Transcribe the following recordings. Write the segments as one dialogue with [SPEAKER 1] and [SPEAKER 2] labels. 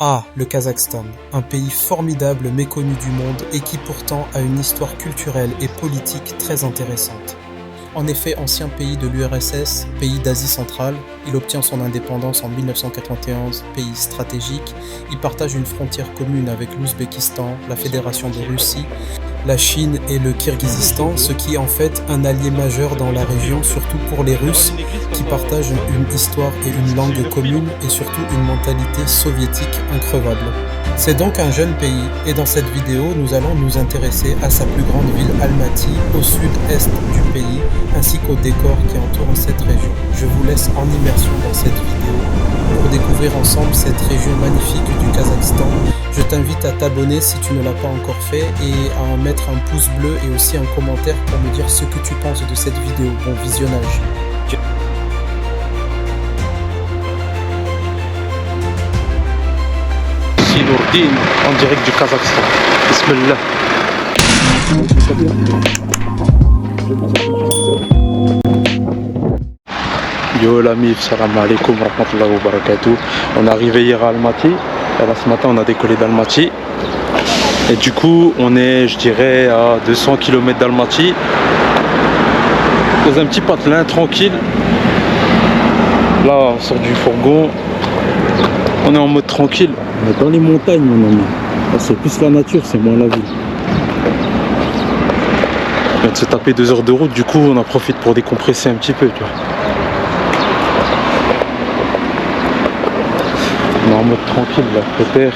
[SPEAKER 1] Ah, le Kazakhstan, un pays formidable méconnu du monde et qui pourtant a une histoire culturelle et politique très intéressante. En effet, ancien pays de l'URSS, pays d'Asie centrale, il obtient son indépendance en 1991, pays stratégique. Il partage une frontière commune avec l'Ouzbékistan, la Fédération de Russie, la Chine et le Kirghizistan, ce qui est en fait un allié majeur dans la région, surtout pour les Russes, qui partagent une histoire et une langue commune et surtout une mentalité soviétique increvable. C'est donc un jeune pays et dans cette vidéo, nous allons nous intéresser à sa plus grande ville Almaty, au sud-est du pays, ainsi qu'aux décors qui entourent cette région. Je vous laisse en immersion dans cette vidéo pour découvrir ensemble cette région magnifique du Kazakhstan. Je t'invite à t'abonner si tu ne l'as pas encore fait et à mettre un pouce bleu et aussi un commentaire pour me dire ce que tu penses de cette vidéo. Bon visionnage.
[SPEAKER 2] Nourdine en direct du Kazakhstan. Bismillah. Yo la mif, salam alaikum rahmatullahi wa barakatuh. On est arrivé hier à Almaty. Et là ce matin on a décollé d'Almaty. Et du coup on est, je dirais, à 200 km d'Almaty. Dans un petit patelin tranquille. Là on sort du fourgon. On est en mode tranquille. On est dans les montagnes mon ami. C'est plus la nature, c'est moins la ville. On vient de se taper 2 heures de route, du coup on en profite pour décompresser un petit peu, tu vois. On est en mode tranquille là, pépère.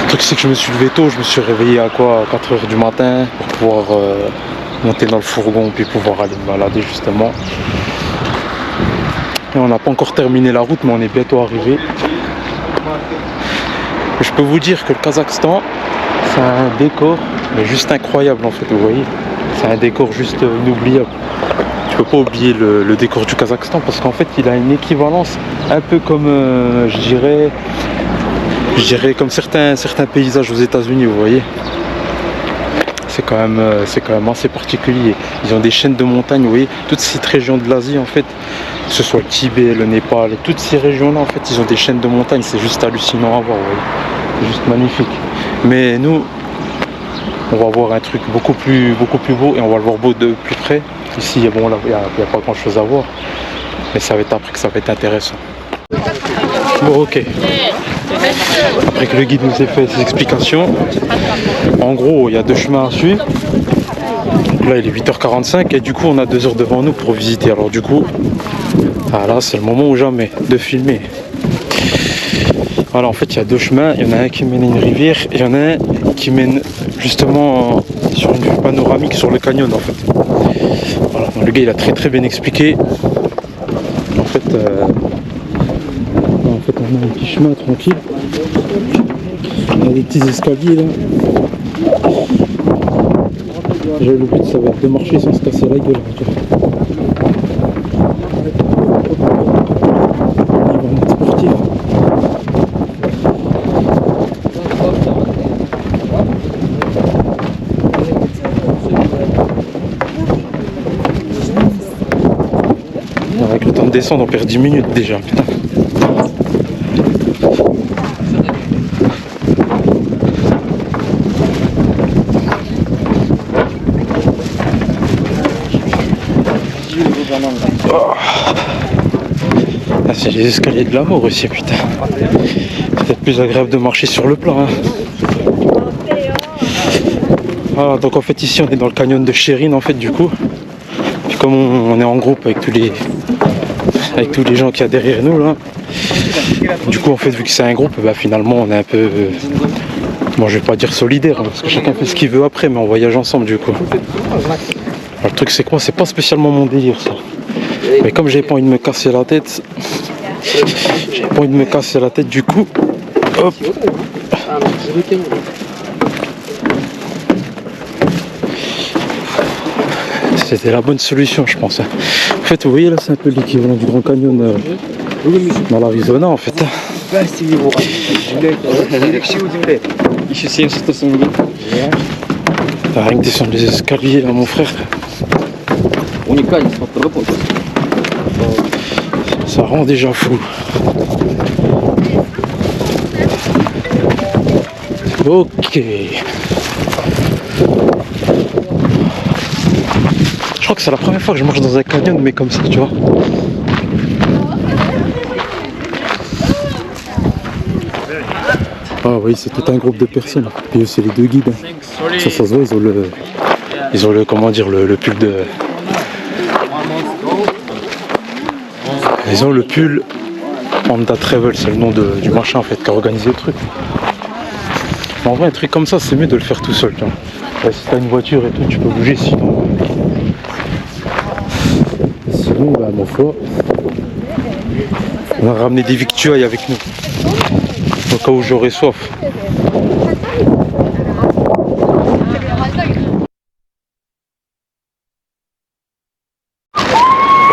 [SPEAKER 2] Le truc c'est que je me suis levé tôt, je me suis réveillé à quoi, à 4 heures du matin pour pouvoir monter dans le fourgon puis pouvoir aller me balader justement. Et on n'a pas encore terminé la route mais on est bientôt arrivé. Je peux vous dire que le Kazakhstan, c'est un décor mais juste incroyable en fait, vous voyez. C'est un décor juste inoubliable. Tu peux pas oublier le décor du Kazakhstan parce qu'en fait il a une équivalence un peu comme je dirais comme certains paysages aux États-Unis, vous voyez. C'est quand même assez particulier. Ils ont des chaînes de montagnes, vous voyez, toute cette région de l'Asie en fait, que ce soit le Tibet, le Népal, et toutes ces régions-là en fait, ils ont des chaînes de montagnes, c'est juste hallucinant à voir, vous voyez. C'est juste magnifique. Mais nous, on va voir un truc beaucoup plus beau et on va le voir beau de plus près. Ici, bon, là, il n'y a pas grand-chose à voir, mais ça va être après que ça va être intéressant. Bon, ok. Après que le guide nous ait fait ses explications, en gros il y a 2 chemins à suivre. Là il est 8h45 et du coup on a 2 heures devant nous pour visiter. Alors du coup, là c'est le moment ou jamais de filmer. Voilà, en fait il y a 2 chemins, il y en a un qui mène à une rivière et il y en a un qui mène justement sur une vue panoramique sur le canyon en fait. Voilà, le gars il a très bien expliqué. En fait on a un petit chemin tranquille. On a des petits escaliers là. Déjà le but ça va être de marcher sans se casser la gueule. On va en mode sportif. Avec le temps de descendre on perd 10 minutes déjà, putain. Oh. Ah, c'est les escaliers de la mort aussi, putain. C'est peut-être plus agréable de marcher sur le plat. Hein. Voilà, donc en fait ici on est dans le canyon de Chérine en fait du coup. Puis comme on est en groupe avec tous les gens qu'il y a derrière nous là. Du coup en fait vu que c'est un groupe, bah, finalement on est un peu... bon je vais pas dire solidaire hein, parce que chacun fait ce qu'il veut après mais on voyage ensemble du coup. Alors, le truc c'est que moi c'est pas spécialement mon délire ça. Mais comme j'ai pas envie de me casser la tête, du coup, hop. C'était la bonne solution je pense. En fait vous voyez là c'est un peu l'équivalent du Grand Canyon dans l'Arizona en fait. Rien que descendre les escaliers là mon frère. Ça rend déjà fou. Ok. Je crois que c'est la première fois que je marche dans un canyon, mais comme ça, tu vois. Ah oui, c'est tout un groupe de personnes. Et eux, c'est les deux guides. Ça se voit, ils ont le, comment dire, le pull de... Ils ont le pull Panda Travel, c'est le nom du machin en fait qui a organisé le truc. Mais en vrai, un truc comme ça, c'est mieux de le faire tout seul. Tu vois. Là, si t'as une voiture et tout, tu peux bouger, sinon, bah, ma foi, on va ramener des victuailles avec nous, au cas où j'aurai soif.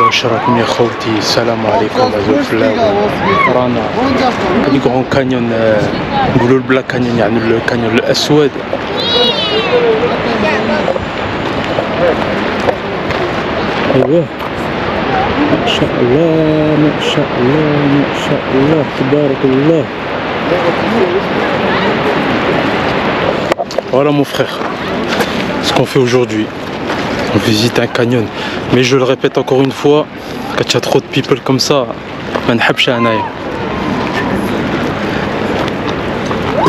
[SPEAKER 2] واش راكم يا خوتي السلام عليكم ازوفلاو رانا لي كرون كانيون نقولوا البلاك كانيون يعني الكانيون الاسود ايوه ما شاء الله ما شاء الله ما شاء الله تبارك الله. Voilà mon frère, ce qu'on fait aujourd'hui. On visite un canyon, mais je le répète encore une fois, quand il y a trop de people comme ça, on n'habche à un aïe.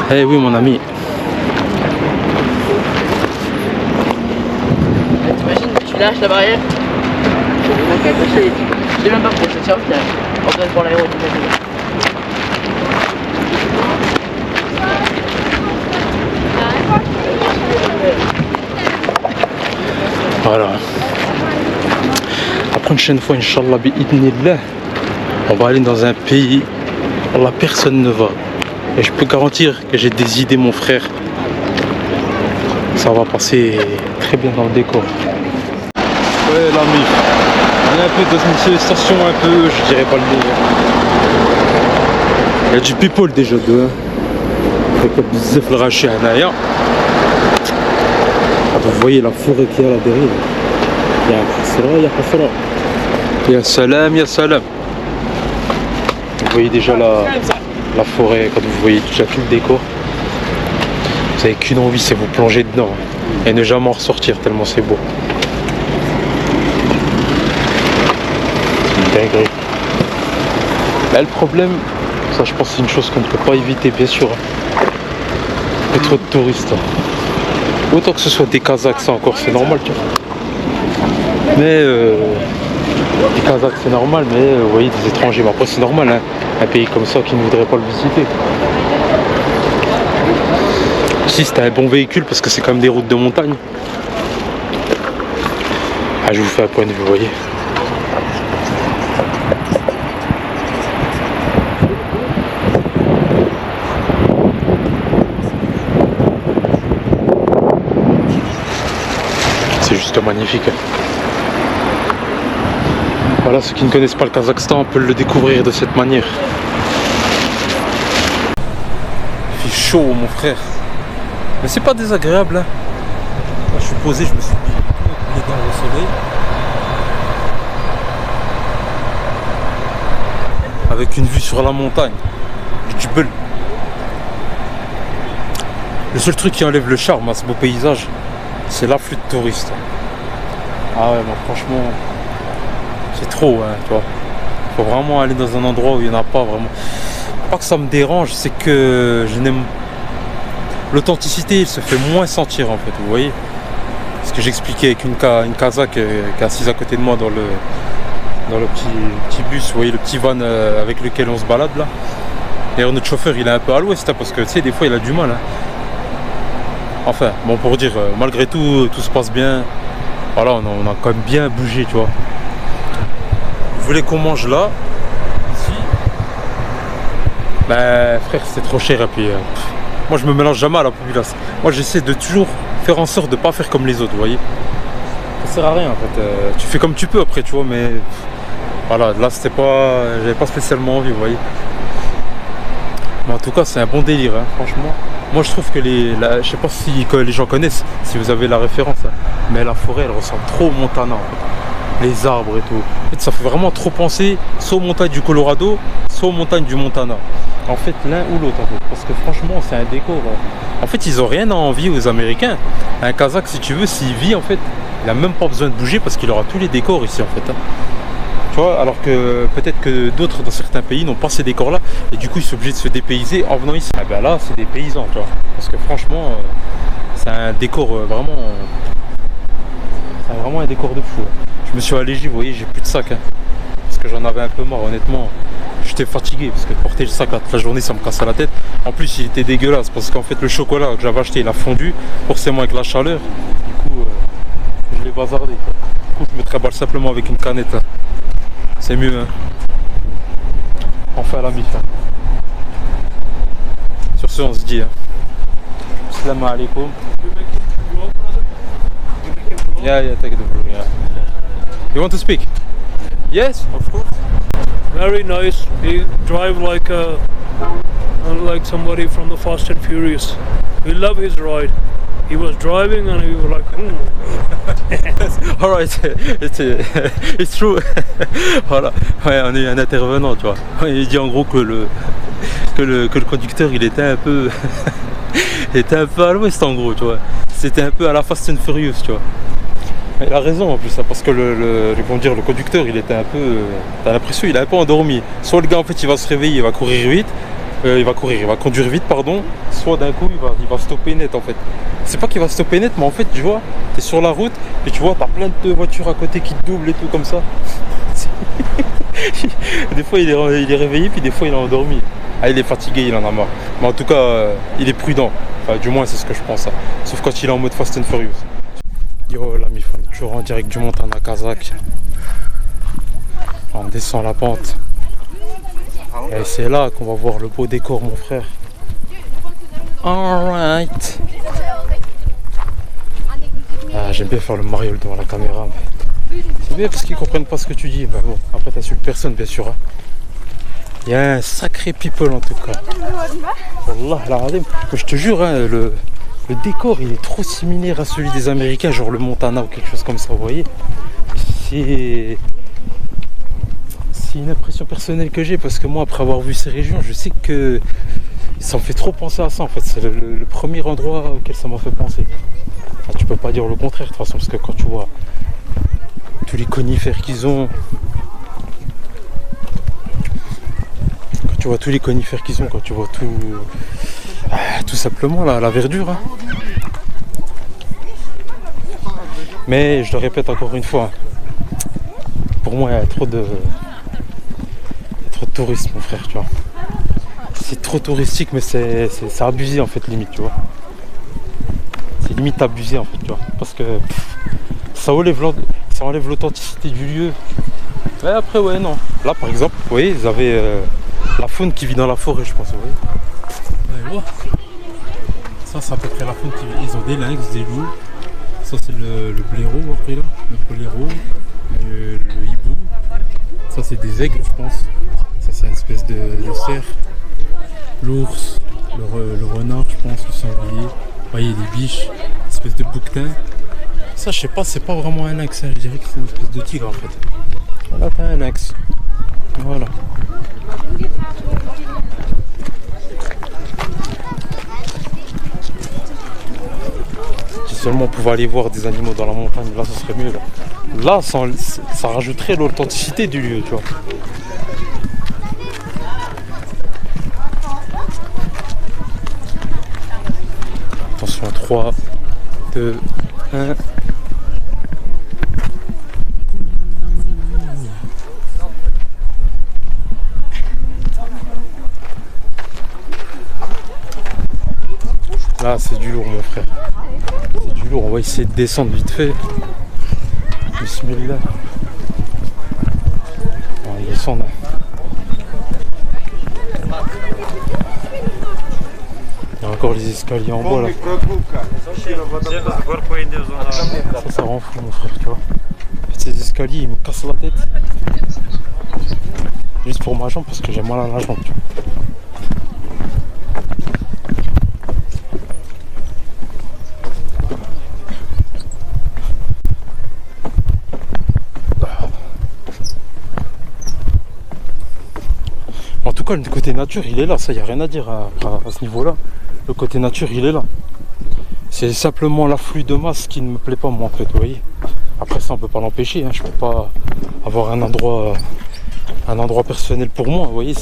[SPEAKER 2] Eh oui mon ami.
[SPEAKER 3] T'imagines, tu lâches la barrière, je sais même pas pourquoi ça tient, on vient pour l'aéro.
[SPEAKER 2] Voilà. La prochaine fois, Inch'Allah, bi'idnillah, on va aller dans un pays où la personne ne va. Et je peux garantir que j'ai des idées, mon frère. Ça va passer très bien dans le décor. Ouais, l'ami. On est un peu dans une manifestation, un peu, je dirais pas le délire. Il y a du people déjà de. بزاف الغاشي هنايا. Vous voyez la forêt qu'il y a là derrière. Il y a un hasra, il y a hasra. Ya salam, ya salam. Vous voyez déjà la forêt, quand vous voyez déjà tout le décor. Vous n'avez qu'une envie, c'est vous plonger dedans et ne jamais en ressortir tellement c'est beau. C'est une dinguerie. Là, le problème, ça je pense que c'est une chose qu'on ne peut pas éviter bien sûr. Il y a trop de touristes. Autant que ce soit des Kazakhs, ça encore c'est normal, tu vois. Mais les Kazakhs c'est normal, mais vous voyez des étrangers, mais après c'est normal, hein, un pays comme ça qui ne voudrait pas le visiter. Si c'était un bon véhicule, parce que c'est quand même des routes de montagne. Ah, je vous fais un point de vue, vous voyez. C'est juste magnifique. Voilà, ceux qui ne connaissent pas le Kazakhstan peuvent le découvrir de cette manière. Il fait chaud mon frère. Mais c'est pas désagréable. Hein. Là, je suis posé, je me suis mis les dents au soleil. Avec une vue sur la montagne. Du Djibel. Le seul truc qui enlève le charme à ce beau paysage, c'est l'afflux de touristes. Ah ouais, moi franchement, c'est trop, hein, tu vois. Faut vraiment aller dans un endroit où il n'y en a pas vraiment. Pas que ça me dérange, c'est que je n'aime... L'authenticité, il se fait moins sentir en fait, vous voyez. Ce que j'expliquais avec une Kazakh qui est assise à côté de moi dans le petit bus, vous voyez, le petit van avec lequel on se balade là. D'ailleurs notre chauffeur il est un peu à l'ouest, hein, parce que tu sais, des fois il a du mal. Hein. Enfin, bon pour dire, malgré tout, tout se passe bien. Voilà, on a quand même bien bougé, tu vois. Vous voulez qu'on mange là, ici? Ben frère, c'est trop cher et puis... moi je me mélange jamais à la population. Moi j'essaie de toujours faire en sorte de pas faire comme les autres, vous voyez. Ça sert à rien en fait. Tu fais comme tu peux après, tu vois, mais... Voilà, là c'était pas... J'avais pas spécialement envie, vous voyez. Mais en tout cas, c'est un bon délire, hein, franchement. Moi je trouve que je sais pas si que les gens connaissent, si vous avez la référence, hein, mais la forêt elle ressemble trop au Montana en fait. Les arbres et tout. En fait, ça fait vraiment trop penser soit aux montagnes du Colorado, soit aux montagnes du Montana. En fait, l'un ou l'autre, en fait. Parce que franchement, c'est un décor. En fait, ils ont rien à envier aux Américains. Un Kazakh, si tu veux, s'il vit, en fait, il a même pas besoin de bouger parce qu'il aura tous les décors ici, en fait. Hein. Tu vois, alors que peut-être que d'autres dans certains pays n'ont pas ces décors-là. Et du coup, ils sont obligés de se dépayser en venant ici. Ah ben là, c'est des paysans, tu vois. Parce que franchement, c'est un décor vraiment... c'est vraiment un décor de fou. Hein. Je me suis allégé, vous voyez, j'ai plus de sac. Hein. Parce que j'en avais un peu marre, honnêtement. J'étais fatigué parce que porter le sac toute la journée, ça me cassait la tête. En plus, il était dégueulasse parce qu'en fait, le chocolat que j'avais acheté, il a fondu, forcément avec la chaleur. Du coup, je l'ai bazardé. Quoi. Du coup, je me tréballe simplement avec une canette. Hein. C'est mieux. Hein. Enfin, la mif. Hein. Sur ce, on se dit. Hein. Salam alaikum. Yeah, take it over. Yeah. You want to speak? Yes, of course.
[SPEAKER 4] Very nice. He drive like somebody from the Fast and Furious. We love his ride. He was driving and we were like,
[SPEAKER 2] All right, it's true. Voilà, ouais, on est un intervenant, tu vois. Il dit en gros que le conducteur, il était un peu, à l'ouest en gros, tu vois. C'était un peu à la Fast and Furious, tu vois. Il a raison en plus, hein, parce que le conducteur, il était un peu, t'as l'impression, il est un peu endormi. Soit le gars en fait, il va se réveiller, il va courir vite, il va conduire vite, pardon. Soit d'un coup, il va stopper net en fait. C'est pas qu'il va stopper net, mais en fait, tu vois, t'es sur la route et tu vois, t'as plein de voitures à côté qui te doublent et tout comme ça. Des fois, il est réveillé, puis des fois, il est endormi. Ah, il est fatigué, il en a marre. Mais en tout cas, il est prudent. Enfin, du moins, c'est ce que je pense. Hein. Sauf quand il est en mode Fast and Furious. Yo, la mif, on est toujours en direct du Montana Kazakh. On descend la pente. Et c'est là qu'on va voir le beau décor, mon frère. Alright. Ah, j'aime bien faire le mariole devant la caméra. C'est bien parce qu'ils comprennent pas ce que tu dis. Mais bon, après t'insultes personne, bien sûr. Hein. Il y a un sacré people en tout cas. Wallah, la radim. Je te jure, hein, le décor il est trop similaire à celui des Américains, genre le Montana ou quelque chose comme ça, vous voyez. C'est une impression personnelle que j'ai parce que moi, après avoir vu ces régions, je sais que ça me fait trop penser à ça en fait. C'est le premier endroit auquel ça m'a fait penser. Ah, tu peux pas dire le contraire de toute façon, parce que quand tu vois tous les conifères qu'ils ont, quand tu vois tout simplement la verdure. Hein. Mais je le répète encore une fois, pour moi il y a trop de tourisme, mon frère, tu vois. C'est trop touristique, mais c'est abusé en fait, limite, tu vois. C'est limite abusé en fait, tu vois. Parce que ça enlève l'authenticité du lieu. Mais après, ouais, non. Là, par exemple, vous voyez, ils avaient la faune qui vit dans la forêt, je pense, vous voyez. Ouais. Ça, c'est à peu près la faune qui vit. Ils ont des lynx, des loups. Ça, c'est le blaireau, après, là. Le blaireau, le hibou. Ça, c'est des aigles, je pense. Ça, c'est une espèce de cerf. L'ours, le renard, je pense, le sanglier. Vous voyez, des biches, une espèce de bouquetin. Ça, je sais pas, c'est pas vraiment un lynx, hein. Je dirais que c'est une espèce de tigre en fait. Voilà, t'as un lynx. Voilà. Si seulement on pouvait aller voir des animaux dans la montagne, là, ça serait mieux. Là, ça rajouterait l'authenticité du lieu, tu vois. Attention, 3, 2, 1. Là, c'est du lourd, mon frère. C'est du lourd. On va essayer de descendre vite fait. Bismillah. On va descendre. Il y a encore les escaliers en bois là. Ça rend fou, mon frère, tu vois. Ces escaliers, ils me cassent la tête. Juste pour ma jambe, parce que j'ai mal à la jambe, tu vois. cas, le côté nature, il est là. Ça, y a rien à dire à ce niveau-là. Le côté nature, il est là. C'est simplement l'afflux de masse qui ne me plaît pas, moi, en fait, vous voyez. Après ça, on peut pas l'empêcher. Hein. Je peux pas avoir un endroit personnel pour moi, vous voyez.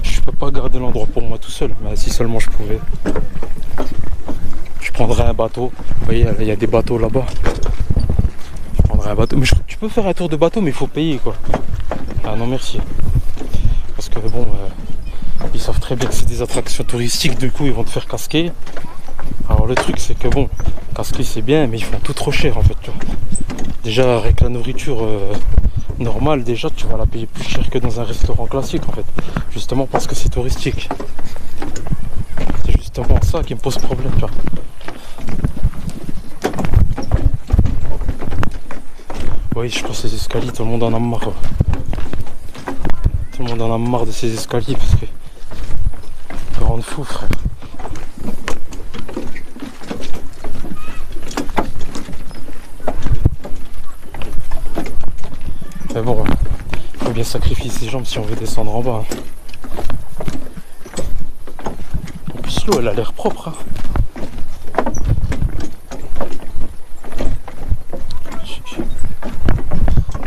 [SPEAKER 2] Je peux pas garder l'endroit pour moi tout seul. Mais si seulement je pouvais. Je prendrais un bateau. Vous voyez, il y a des bateaux là-bas. Je prendrais un bateau. Mais tu peux faire un tour de bateau, mais il faut payer, quoi. Ah non, merci. Parce que bon, ils savent très bien que c'est des attractions touristiques, du coup ils vont te faire casquer. Alors le truc c'est que bon, casquer c'est bien, mais ils font tout trop cher en fait, tu vois. Déjà avec la nourriture normale, déjà tu vas la payer plus cher que dans un restaurant classique en fait. Justement parce que c'est touristique. C'est justement ça qui me pose problème, tu vois. Oui, je pense que ces escaliers, tout le monde en a marre. Tout le monde en a marre de ces escaliers parce que ça rend fou, frère. Mais bon, il faut bien sacrifier ses jambes si on veut descendre en bas. En plus l'eau elle a l'air propre. Hein.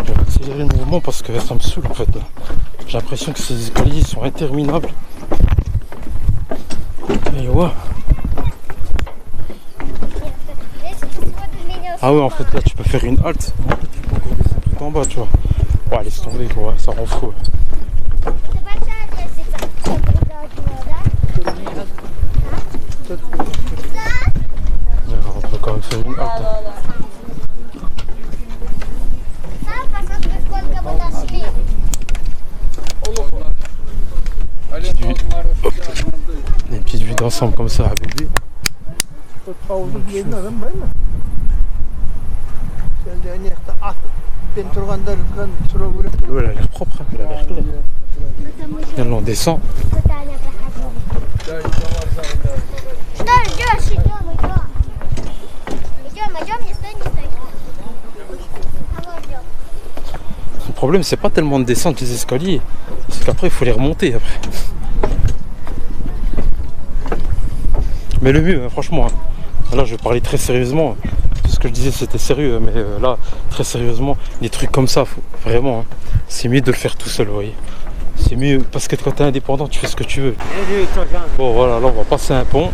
[SPEAKER 2] Je vais accélérer le mouvement parce que ça me saoule en fait. Là. J'ai l'impression que ces escaliers sont interminables. Et ouais. Ah ouais, en fait là tu peux faire une halte. En fait, tu peux encore descendre tout en bas, tu vois. Ouais, laisse tomber, ouais, ça rend fou. On peut quand même faire une halte. Des petites vues d'ensemble comme ça à bébé. L'eau elle a l'air propre, hein, elle a l'air claire. Et là on descend. Le problème c'est pas tellement de descendre les escaliers, c'est qu'après il faut les remonter après. Mais le mieux, hein, franchement, hein, là je vais parler très sérieusement. Tout ce que je disais c'était sérieux, mais là très sérieusement, des trucs comme ça, vraiment, hein, c'est mieux de le faire tout seul, vous voyez. C'est mieux parce que quand t'es indépendant, tu fais ce que tu veux. Bon voilà, là on va passer un pont,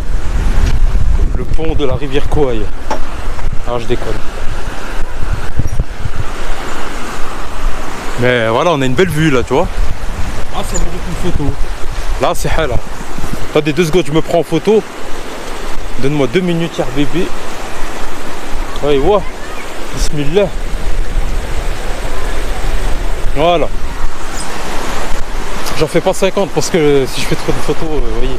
[SPEAKER 2] le pont de la rivière Kouaï. Alors je déconne. Mais voilà, on a une belle vue là, tu vois. Ah, ça mérite une photo. Là, c'est halal. Attendez 2 secondes, je me prends en photo. Donne-moi 2 minutes, y'a bébé. Ouais, ouais. Bismillah. Voilà. J'en fais pas 50 parce que si je fais trop de photos, vous voyez.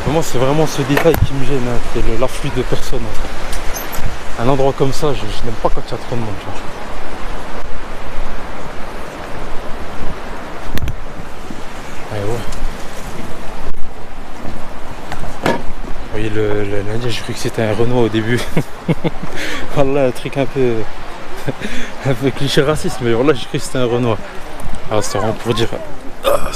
[SPEAKER 2] Mais moi, c'est vraiment ce détail qui me gêne, hein, c'est l'afflux de personnes. En fait. Un endroit comme ça, je n'aime pas quand il y a trop de monde. Tu vois. Ouais, ouais. Vous voyez l'Indien, j'ai cru que c'était un Renault au début. Voilà, un truc un peu cliché raciste, mais voilà, j'ai cru que c'était un Renault. Alors c'est vraiment pour dire. Ah,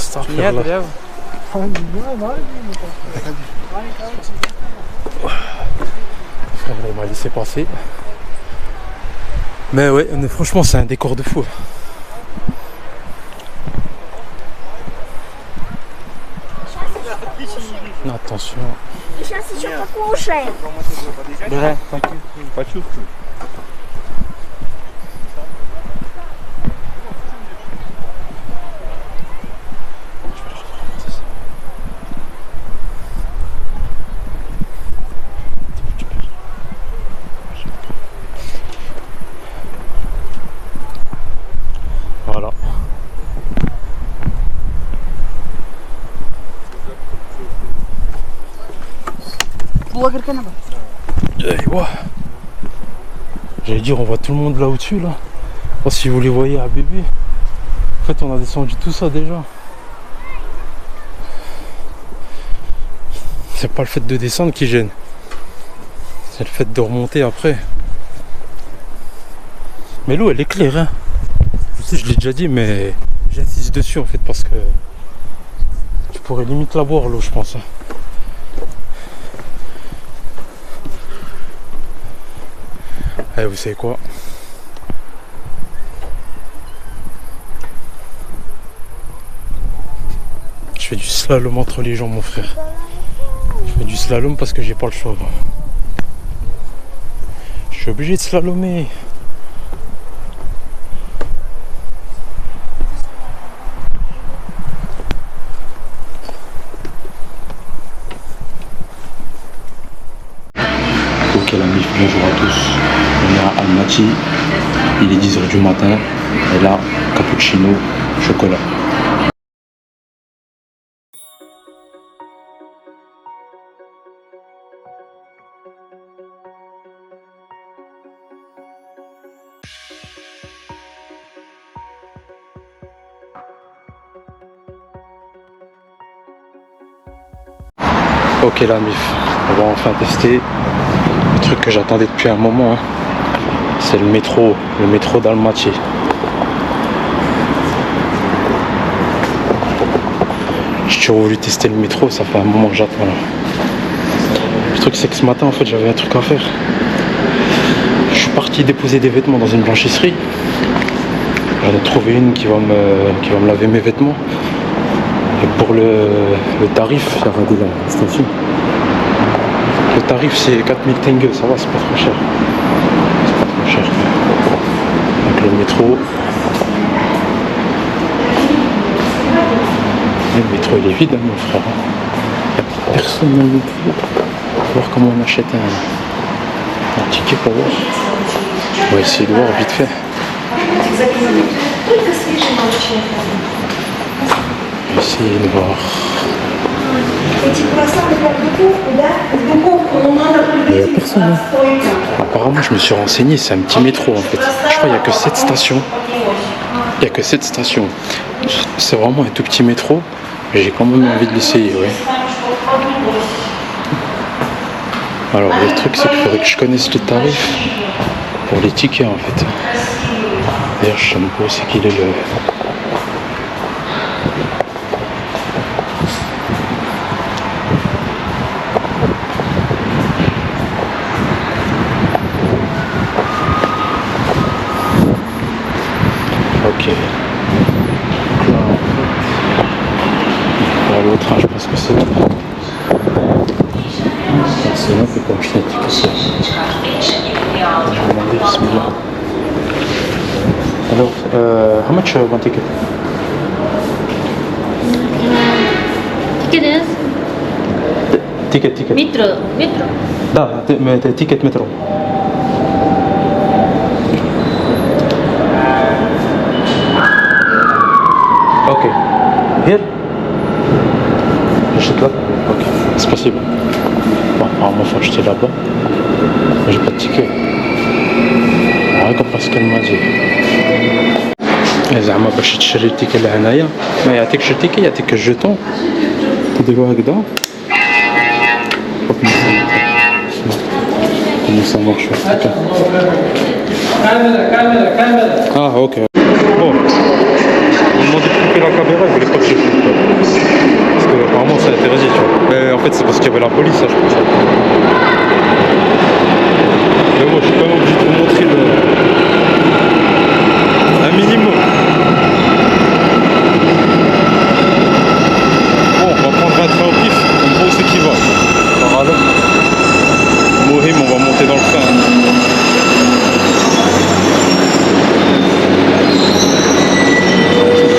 [SPEAKER 2] on m'a laissé passer. Mais ouais, franchement c'est un décor de fou. Attention.
[SPEAKER 5] Сейчас еще покушаем.
[SPEAKER 2] Да, почувствуй. Voilà. J'allais dire on voit tout le monde là au-dessus là. Oh, si vous les voyez à bébé. En fait on a descendu tout ça déjà. C'est pas le fait de descendre qui gêne. C'est le fait de remonter après. Mais l'eau elle est claire hein. Je Si, je l'ai déjà dit, mais j'insiste dessus en fait parce que tu pourrais limite la boire l'eau, je pense. Allez, vous savez quoi? Je fais du slalom entre les gens, mon frère. Je fais du slalom parce que j'ai pas le choix. Je suis obligé de slalomer. Ok la mif, bonjour à tous. On est à Almaty, il est 10h du matin et là, cappuccino, chocolat. Ok la mif, on va enfin tester le truc que j'attendais depuis un moment, hein. C'est le métro d'Almaty. J'ai toujours voulu tester le métro, ça fait un moment que j'attends là. Le truc c'est que ce matin en fait j'avais un truc à faire. Je suis parti déposer des vêtements dans une blanchisserie. J'en ai trouvé une qui va me laver mes vêtements. Et pour le tarif, j'ai regardé la station. Le tarif c'est 4000 tenge, ça va, c'est pas trop cher. C'est pas trop cher. Donc le métro. Le métro il est vide, hein, mon frère. Il n'y a personne dans le métro. On va voir comment on achète un ticket pour voir. On va essayer de voir vite fait. On va essayer de voir. Il n'y a personne. Hein. Apparemment, je me suis renseigné, c'est un petit métro en fait. Je crois qu'il n'y a que 7 stations. Il n'y a que 7 stations. C'est vraiment un tout petit métro. J'ai quand même envie de l'essayer, ouais. Alors, le truc, c'est qu'il faudrait que je connaisse les tarifs pour les tickets en fait. D'ailleurs, je sais même pas où c'est qu'il est le. Ok. Donc là, en fait, pour aller au train, je pense que c'est là. C'est là que pour acheter un ticket. Je vais demander, bismillah. Alors, how much one ticket?
[SPEAKER 6] Ticket is
[SPEAKER 2] Ticket.
[SPEAKER 6] metro.
[SPEAKER 2] Да, ticket metro. Ok. Here? J'achète là? Ok. C'est possible. Bon, apparemment, il faut acheter là-bas. Mais j'ai pas de ticket. Parce qu'elle m'a dit. زعما باش تشري التيكي لهنايا ما يعطيكش التيكي يعطيك الجيتون تديرو هكذا. Comment ça marche? Ah ok. Bon. Ils m'ont dit de couper la caméra, ils voulaient pas que je coupe. Parce que apparemment c'est interdit, tu vois. Mais en fait c'est parce qu'il y avait la police, ça je pense. Mais moi je suis quand même obligé de vous montrer un minimum. Bon, on va prendre un train au pif, on voit où c'est qui va. Voilà. Mohim, on va monter dans le train.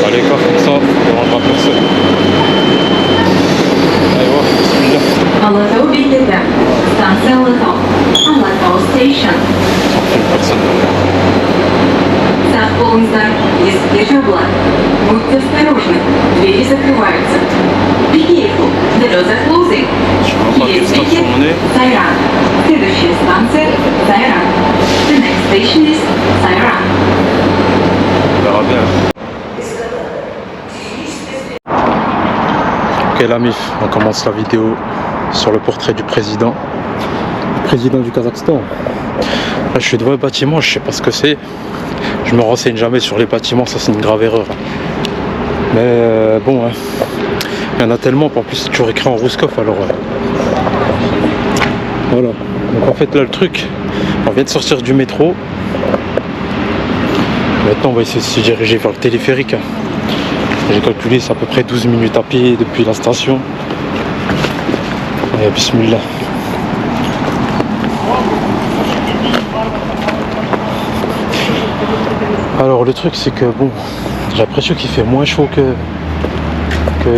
[SPEAKER 2] Allez, quoi, comme ça, on ne rendra personne. Allez, voir, bismillah.
[SPEAKER 7] Alatow bitti. Станция Alatow. Alatow Station.
[SPEAKER 2] Personne.
[SPEAKER 7] Полный знак есть державла. Будьте осторожны, двери закрываются. Be careful, the doors are closing. Есть ticket, Сайран. Следующая станция Сайран. The next station is Сайран.
[SPEAKER 2] On verra bien. Ok la mif, on commence la vidéo sur le portrait du président du Kazakhstan. Là je suis devant le bâtiment, je sais pas ce que c'est. Je Je me renseigne jamais sur les bâtiments, ça c'est une grave erreur. Mais bon, hein. Il y en a tellement, en plus c'est toujours écrit en Rouskov, alors voilà. Donc en fait là le truc, on vient de sortir du métro. Maintenant on va essayer de se diriger vers le téléphérique. J'ai calculé, c'est à peu près 12 minutes à pied depuis la station. Et bismillah. Alors le truc c'est que bon, j'ai l'impression qu'il fait moins chaud que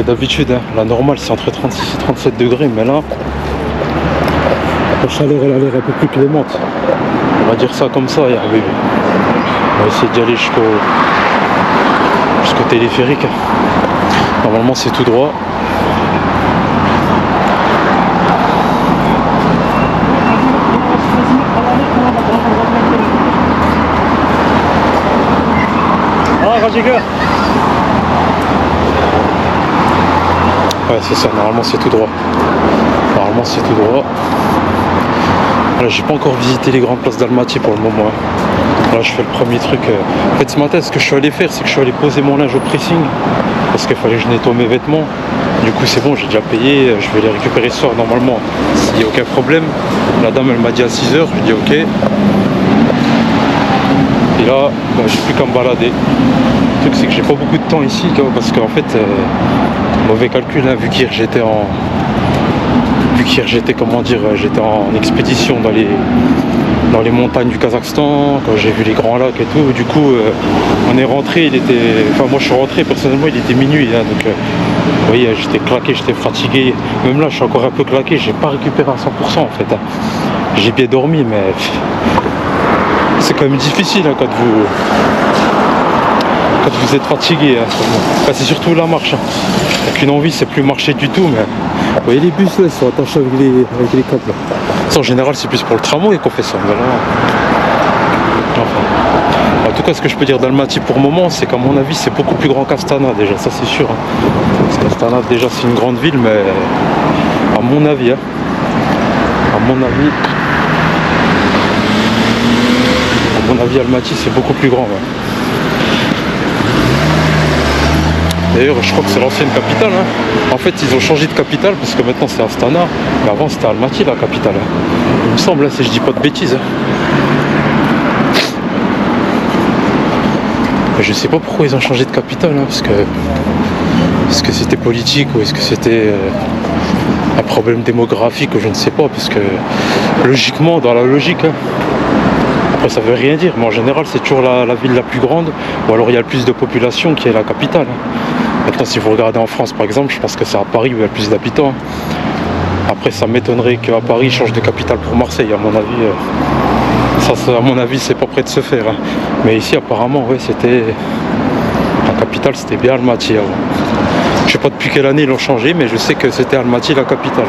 [SPEAKER 2] d'habitude. Hein. La normale c'est entre 36 et 37 degrés, mais là la chaleur elle a l'air un peu plus clémente. On va dire ça comme ça, et oui. On va essayer d'y aller jusqu'au téléphérique. Normalement c'est tout droit. Ouais, c'est ça, normalement c'est tout droit. Normalement c'est tout droit. Là, j'ai pas encore visité les grandes places d'Almaty pour le moment. Là, je fais le premier truc. En fait, ce matin, ce que je suis allé faire, c'est que je suis allé poser mon linge au pressing parce qu'il fallait que je nettoie mes vêtements. Du coup, c'est bon, j'ai déjà payé. Je vais les récupérer ce soir normalement s'il n'y a aucun problème. La dame, elle m'a dit à 6h. Je lui ai dit ok. Et là, bah, j'ai plus qu'à me balader. Le truc, c'est que j'ai pas beaucoup de temps ici parce qu'en fait, mauvais calcul, hein, vu qu'hier j'étais en. Comment dire, j'étais en expédition dans les montagnes du Kazakhstan, quand j'ai vu les grands lacs et tout. Du coup, on est rentré, enfin moi je suis rentré personnellement, il était minuit, hein, donc vous voyez, j'étais claqué, j'étais fatigué. Même là, je suis encore un peu claqué, j'ai pas récupéré à 100% en fait. Hein. J'ai bien dormi, mais c'est quand même difficile hein, quand vous êtes fatigué. Hein. Enfin, c'est surtout la marche. Hein. Donc une envie, c'est plus marcher du tout, mais vous voyez les bus là, ils sont attachés avec les câbles. Ça en général c'est plus pour le tramway qu'on fait ça. Mais là... Enfin. En tout cas ce que je peux dire d'Almaty pour le moment, c'est qu'à mon avis c'est beaucoup plus grand qu'Astana déjà, ça c'est sûr. Hein. Parce qu'Astana déjà c'est une grande ville, mais à mon avis, hein, Almaty c'est beaucoup plus grand. Ouais. D'ailleurs, je crois que c'est l'ancienne capitale. Hein. En fait, ils ont changé de capitale parce que maintenant c'est Astana. Mais avant, c'était Almaty la capitale. Hein. Il me semble, hein, si je dis pas de bêtises. Hein. Je sais pas pourquoi ils ont changé de capitale. Hein, est-ce que c'était politique ou est-ce que c'était un problème démographique ou je ne sais pas. Parce que logiquement, dans la logique, hein, après ça veut rien dire. Mais en général, c'est toujours la ville la plus grande. Ou alors il y a le plus de population qui est la capitale. Hein. Maintenant, si vous regardez en France, par exemple, je pense que c'est à Paris où il y a le plus d'habitants. Après, ça m'étonnerait qu'à Paris change de capitale pour Marseille. À mon avis, à mon avis, c'est pas près de se faire. Hein. Mais ici, apparemment, ouais, c'était la capitale, c'était bien Almaty. Avant. Je sais pas depuis quelle année ils l'ont changé, mais je sais que c'était Almaty la capitale.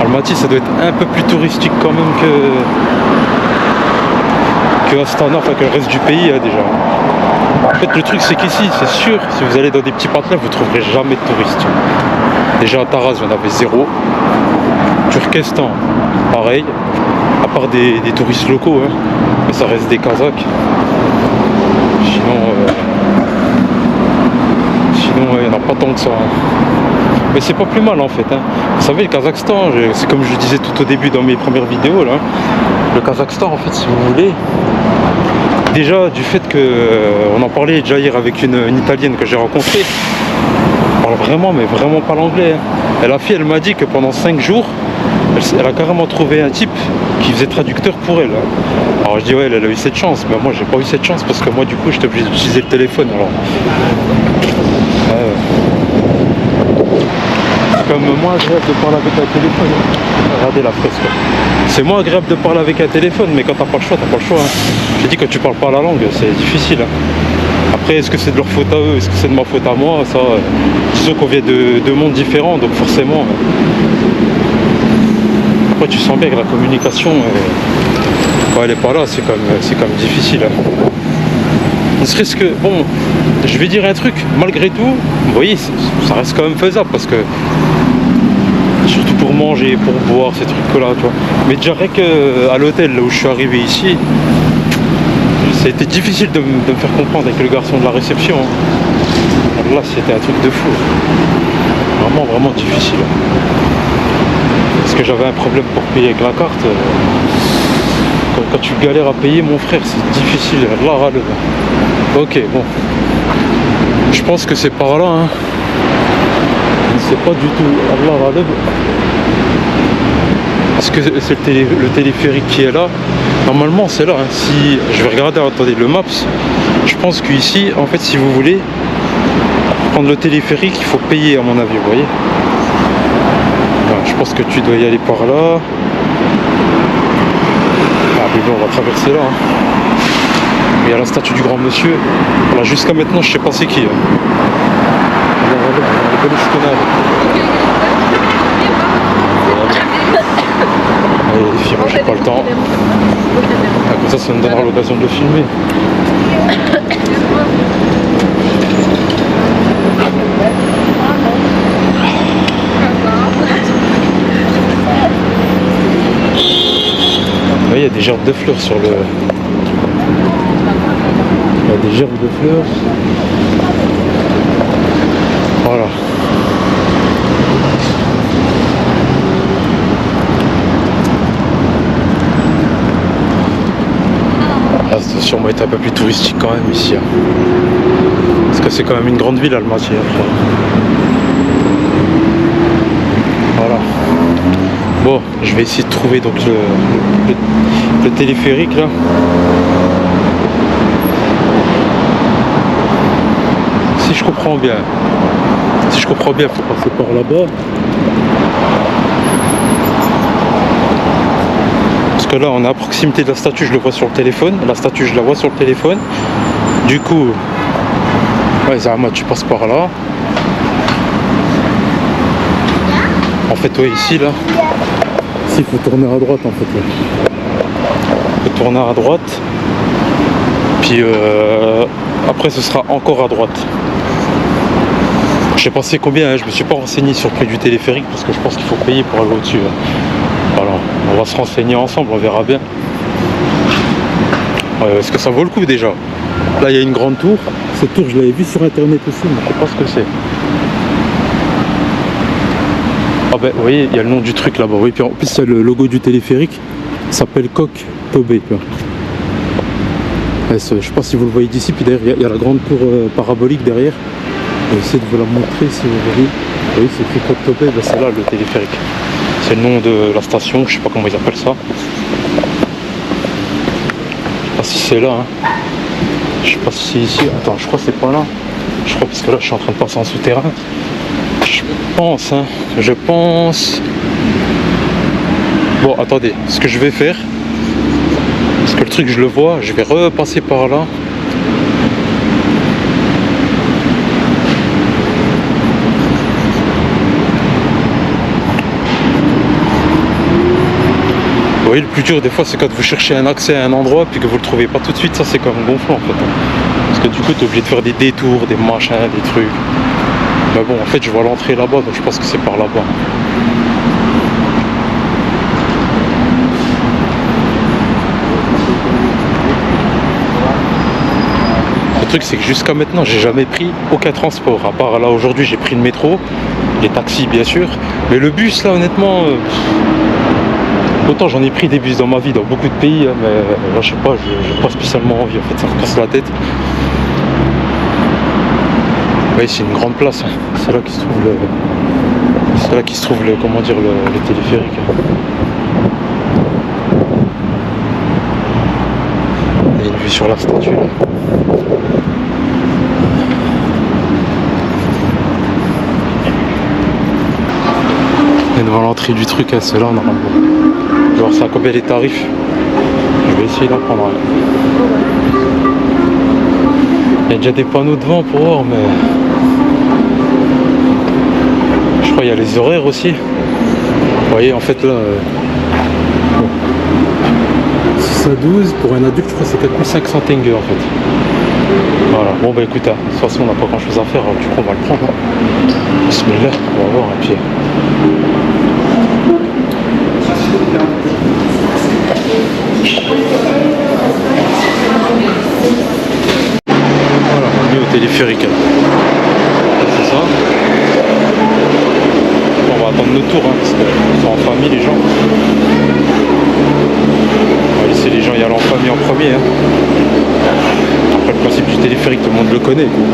[SPEAKER 2] Almaty, ça doit être un peu plus touristique quand même que Astana, enfin que le reste du pays hein, déjà. En fait le truc c'est qu'ici c'est sûr, si vous allez dans des petits patelins vous trouverez jamais de touristes. Déjà à Taraz il y en avait zéro. Turkestan pareil, à part des touristes locaux, hein, mais ça reste des Kazakhs. Sinon il n'y en a pas tant que ça. Hein. Mais c'est pas plus mal en fait. Hein. Vous savez le Kazakhstan, c'est comme je disais tout au début dans mes premières vidéos là. Le Kazakhstan en fait si vous voulez, déjà du fait que on en parlait déjà hier avec une italienne que j'ai rencontrée, elle parle vraiment mais vraiment pas l'anglais. Hein. Et la fille elle m'a dit que pendant 5 jours elle a carrément trouvé un type qui faisait traducteur pour elle. Hein. Alors je dis ouais elle a eu cette chance, mais moi j'ai pas eu cette chance parce que moi du coup j'étais obligé d'utiliser le téléphone alors. Comme moins agréable de parler avec un téléphone. Regardez la fresque. C'est moins agréable de parler avec un téléphone, mais quand t'as pas le choix, t'as pas le choix. Hein. J'ai dit quand tu parles pas la langue, c'est difficile. Hein. Après, est-ce que c'est de leur faute à eux, est-ce que c'est de ma faute à moi? Ça, disons qu'on vient de mondes différents, donc forcément. Après, tu sens bien que la communication, quand elle est pas là, c'est quand même difficile. Hein. Ne serait-ce que, bon, je vais dire un truc, malgré tout, vous voyez, ça reste quand même faisable parce que Surtout pour manger, pour boire, ces trucs-là, tu vois. Mais déjà rien qu'à l'hôtel, là où je suis arrivé ici, ça a été difficile de me faire comprendre avec le garçon de la réception. Hein. Là, c'était un truc de fou. Vraiment, vraiment difficile. Parce que j'avais un problème pour payer avec la carte. Quand tu galères à payer, mon frère, c'est difficile. Là, râle. Ok, bon. Je pense que c'est par là. Hein. C'est pas du tout Allah Raleb. Parce que c'est le téléphérique qui est là. Normalement c'est là. Hein. Si je vais regarder, attendez, le Maps. Je pense qu'ici, en fait, si vous voulez prendre le téléphérique, il faut payer à mon avis, vous voyez. Voilà, je pense que tu dois y aller par là. Ah mais bon, on va traverser là. Hein. Il y a la statue du grand monsieur. Voilà, jusqu'à maintenant, je sais pas c'est qui. Hein. Allez les filles, moi j'ai pas le temps. Ah, comme ça me donnera l'occasion de le filmer. Oui, il y a des gerbes de fleurs sur le... Il y a des gerbes de fleurs. Voilà. Là, ça doit sûrement être un peu plus touristique quand même ici. Hein. Parce que c'est quand même une grande ville, Almaty. Voilà. Bon, je vais essayer de trouver donc le téléphérique là. Si je comprends bien, il faut passer par là-bas. Parce que là, on est à proximité de la statue, je le vois sur le téléphone. La statue, je la vois sur le téléphone. Du coup, ouais, Zahma, tu passes par là. En fait, ouais, ici, là. Ici, il faut tourner à droite, en fait. Là. Il faut tourner à droite. Puis, après, ce sera encore à droite. Je sais pas c'est combien, hein. Je me suis pas renseigné sur le prix du téléphérique parce que je pense qu'il faut payer pour aller au-dessus. Hein. Voilà, on va se renseigner ensemble, on verra bien. Est-ce que ça vaut le coup déjà? Là il y a une grande tour. Cette tour je l'avais vue sur internet aussi, mais je sais pas ce que c'est. Ah ben vous voyez, il y a le nom du truc là-bas. Oui, puis en plus c'est le logo du téléphérique. Ça s'appelle Coq Tobé. Je sais pas si vous le voyez d'ici, puis derrière il y a la grande tour parabolique derrière. Je vais essayer de vous la montrer si vous voulez. Oui, c'est écrit Coq Tobé, ben c'est là le téléphérique. C'est le nom de la station, je sais pas comment ils appellent ça. Je sais pas si c'est là. Hein. Je sais pas si c'est ici. Attends, je crois que c'est pas là. Je crois parce que là je suis en train de passer en souterrain. Je pense, hein. Je pense. Bon, attendez, ce que je vais faire, parce que le truc je le vois, je vais repasser par là. Vous voyez, le plus dur des fois c'est quand vous cherchez un accès à un endroit puis que vous le trouvez pas tout de suite, ça c'est comme gonflant en fait. Parce que du coup tu es obligé de faire des détours, des machins, des trucs. Mais bon, en fait je vois l'entrée là-bas, donc je pense que c'est par là-bas. Le truc c'est que jusqu'à maintenant j'ai jamais pris aucun transport, à part là aujourd'hui j'ai pris le métro, les taxis bien sûr, mais le bus là honnêtement... Autant j'en ai pris des bus dans ma vie dans beaucoup de pays, hein, mais là je sais pas, j'ai pas spécialement envie en fait, ça me casse la tête. Oui, c'est une grande place, hein. C'est là qu'il se trouve le. C'est là qu'il se trouve le. Comment dire le téléphérique. Il y a une vue sur la statue là. Et devant l'entrée du truc, hein, c'est là normalement. Je vais voir ça combien les tarifs. Je vais essayer d'en prendre un. Il y a déjà des panneaux devant pour voir, mais je crois qu'il y a les horaires aussi. Vous voyez, en fait là, 6 à 12 pour un adulte, je crois que c'est 4500 tenge en fait. Voilà, bon bah écoute, hein, de toute façon on n'a pas grand chose à faire, du coup on va le prendre. Hein. Bismillah, on va voir un pied. téléphérique. C'est ça. On va attendre notre tour, hein, parce qu'ils sont en famille les gens. On va laisser les gens y aller en famille en premier. Hein. Après le principe du téléphérique, tout le monde le connaît. Quoi.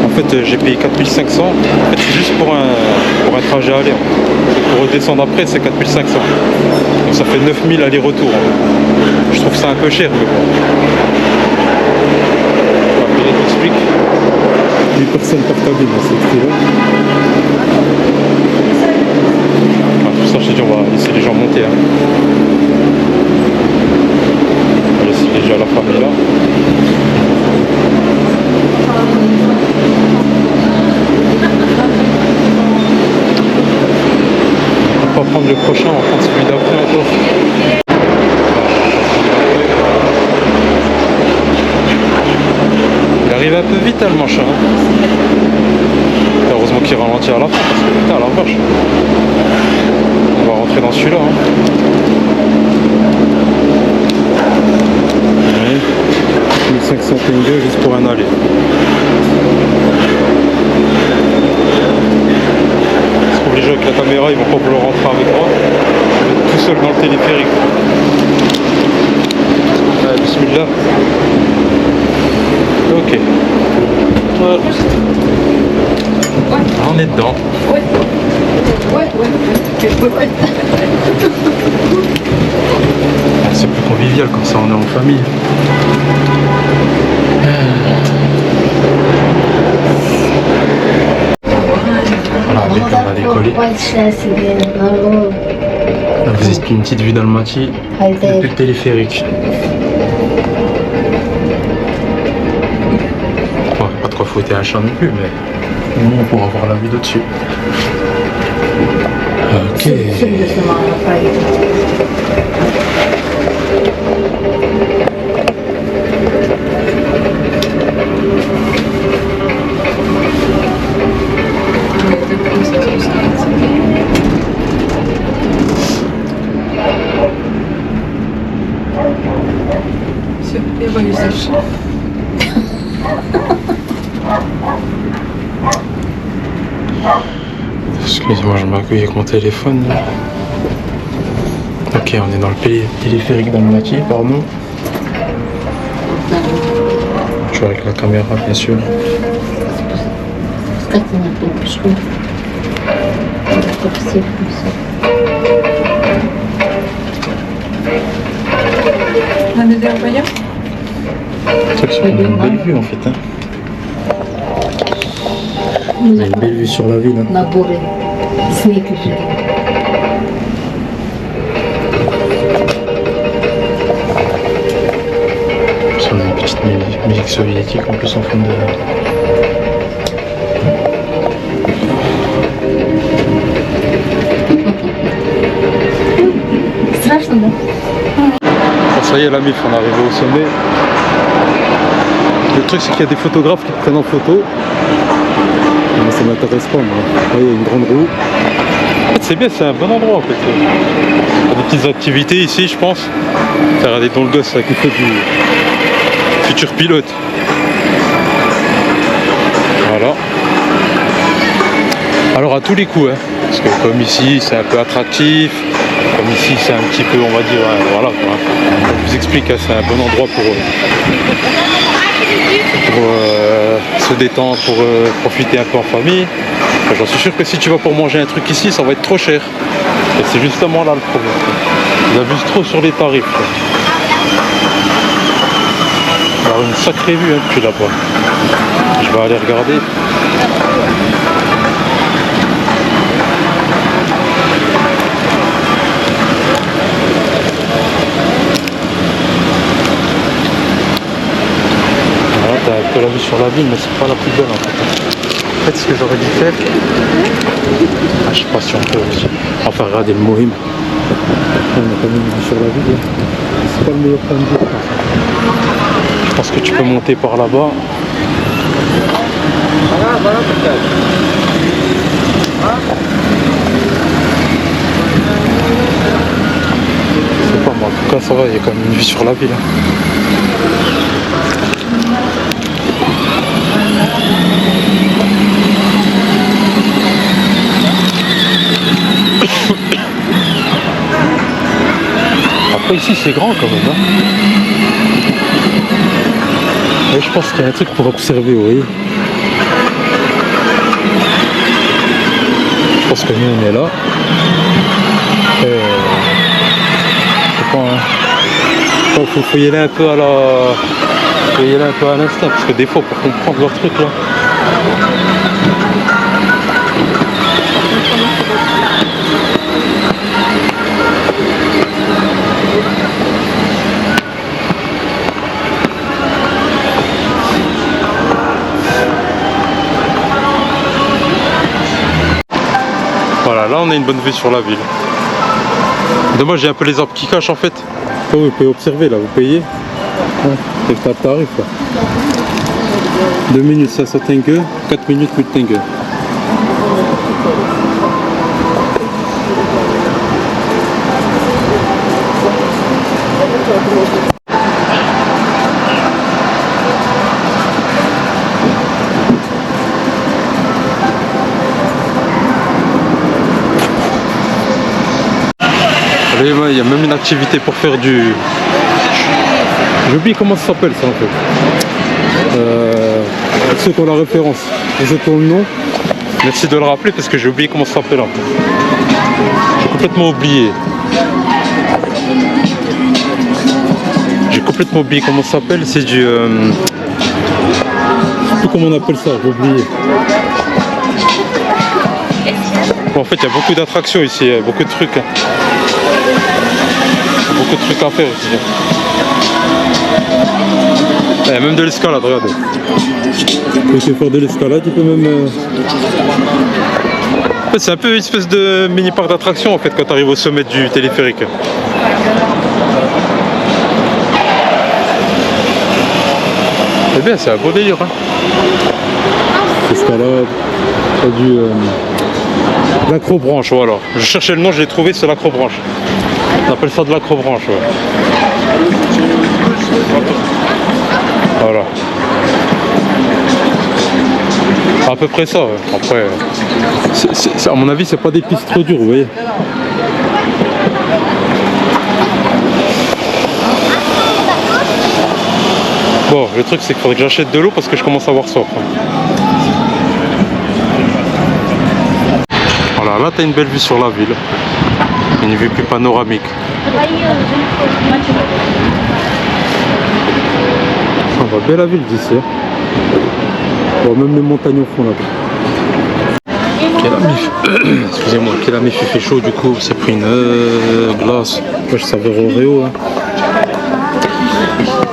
[SPEAKER 2] En fait j'ai payé 4500. En fait c'est juste pour un trajet aller. Hein. Pour redescendre après c'est 4500. Donc ça fait 9000 aller-retour. Hein. Je trouve ça un peu cher. Mais bon. On va appeler t'explique. 8 personnes par cabine dans cette prix-là. Tout ça je te dis on va laisser les gens monter. Hein. On va laisser déjà la famille là. On va pas prendre le prochain, on va prendre celui d'après encore. Il arrive un peu vite hein, le machin. Hein. Heureusement qu'il ralentit à la fin parce que putain la vache. On va rentrer dans celui-là. Hein. Ouais. 1500 pingles juste pour un aller. Se trouve les gens avec la caméra ils vont pas vouloir rentrer avec moi. Je vais être tout seul dans le téléphérique. Allez, bismillah. Ok. Voilà. On est dedans. C'est plus convivial comme ça, on est en famille. Voilà, avec on va décoller. Là, vous êtes une petite vue d'Almaty depuis le téléphérique. Bon, pas trop fouetter un chat non plus, mais au moins on pourra voir la vue d'au-dessus. Ok.
[SPEAKER 3] Я боюсь дальше.
[SPEAKER 2] Excusez-moi, je m'accueille avec mon téléphone. Ok, on est dans le téléphérique d'Almaty, pardon. Je vais avec la caméra, bien sûr. C'est une belle vue en fait. Hein. On a une belle vue sur la ville. Hein. On a une petite musique soviétique en plus en fond de... Bon, ça y est la MIF, on est arrivé au sommet. Le truc c'est qu'il y a des photographes qui te prennent en photo. Moi ça m'intéresse pas moi. Là, il y a une grande roue. En fait, c'est bien, c'est un bon endroit en fait. Il y a des petites activités ici je pense. Faire regarder dans le gosse là, qui fait du futur pilote. Voilà. Alors à tous les coups, hein, parce que comme ici c'est un peu attractif, comme ici c'est un petit peu on va dire, voilà quoi. Je vous explique, hein, c'est un bon endroit pour se détendre, pour profiter un peu en famille. Enfin, j'en suis sûr que si tu vas pour manger un truc ici, ça va être trop cher. Et c'est justement là le problème. Ils abusent trop sur les tarifs. Quoi. Il va y avoir une sacrée vue hein, depuis là-bas. Je vais aller regarder. T'as un peu la vue sur la ville, mais c'est pas la plus belle en fait. En fait, ce que j'aurais dû faire, je sais pas si on peut aussi, on va faire regarder le Mohim. On a quand même une vue sur la ville, c'est pas le meilleur point de vue. Je pense que tu peux monter par là-bas. C'est pas mal, en tout cas ça va, il y a quand même une vue sur la ville. c'est grand quand même. Hein. Et je pense qu'il y a un truc pour observer, vous voyez. Je pense que nous on est là. Je sais pas, hein. Faut y aller un peu à la. Faut y aller un peu à l'instinct, parce que des fois pour comprendre leur truc là. Voilà, là on a une bonne vue sur la ville. Dommage, il y a un peu les arbres qui cachent en fait. Oh, vous pouvez observer là, vous payez. C'est le tarif là. 2 minutes ça Tengue, 4 minutes plus de Tengue. Il y a même une activité pour faire du... J'ai oublié comment ça s'appelle ça en fait. Ceux qui ont la référence, ceux qui ont le nom, merci de le rappeler parce que j'ai oublié comment ça s'appelle. J'ai complètement oublié. J'ai complètement oublié comment ça s'appelle. C'est du... je sais plus comment on appelle ça, j'ai oublié. Bon, en fait, il y a beaucoup d'attractions ici, il y a beaucoup de trucs. Beaucoup de trucs à faire aussi. Il y a même de l'escalade, regardez. Tu peux faire de l'escalade, tu peux même... En fait, c'est un peu une espèce de mini parc d'attraction en fait quand tu arrives au sommet du téléphérique. C'est bien, c'est un beau délire. Hein. L'escalade, c'est du... l'acrobranche, voilà. Je cherchais le nom, je l'ai trouvé, c'est l'acrobranche. On appelle ça de l'acrobranche, ouais. Voilà. À peu près ça, ouais. Après, à mon avis, c'est pas des pistes trop dures, vous voyez. Bon, le truc, c'est qu'il faudrait que j'achète de l'eau parce que je commence à avoir soif. Voilà, là, t'as une belle vue sur la ville. Une vue plus panoramique. On voit bien la ville d'ici. On voit même les montagnes au fond là-bas. Excusez-moi, quel ami fait chaud du coup, c'est pris une glace. Moi je savais Oreo. Hein.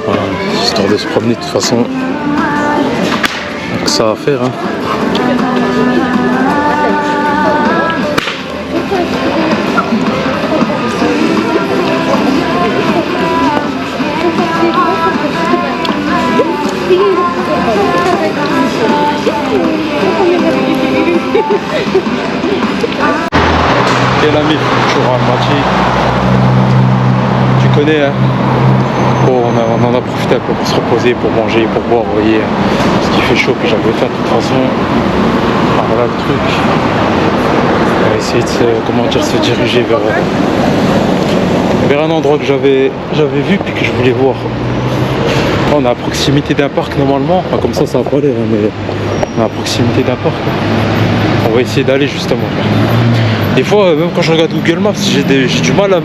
[SPEAKER 2] Voilà, histoire de se promener de toute façon. Donc ça à faire. Hein. Quel ami, toujours à moitié. Tu connais, hein. Bon, on en a profité un peu pour se reposer, pour manger, pour boire, vous voyez. Parce qu'il fait chaud, puis j'avais faim de toute façon. Ah, voilà le truc. On va essayer de se diriger vers un endroit que j'avais vu puis que je voulais voir. On est à proximité d'un parc normalement. Enfin, comme ça va pas l'air, hein, mais on est à proximité d'un parc. On va essayer d'aller justement. Des fois, même quand je regarde Google Maps, j'ai du mal à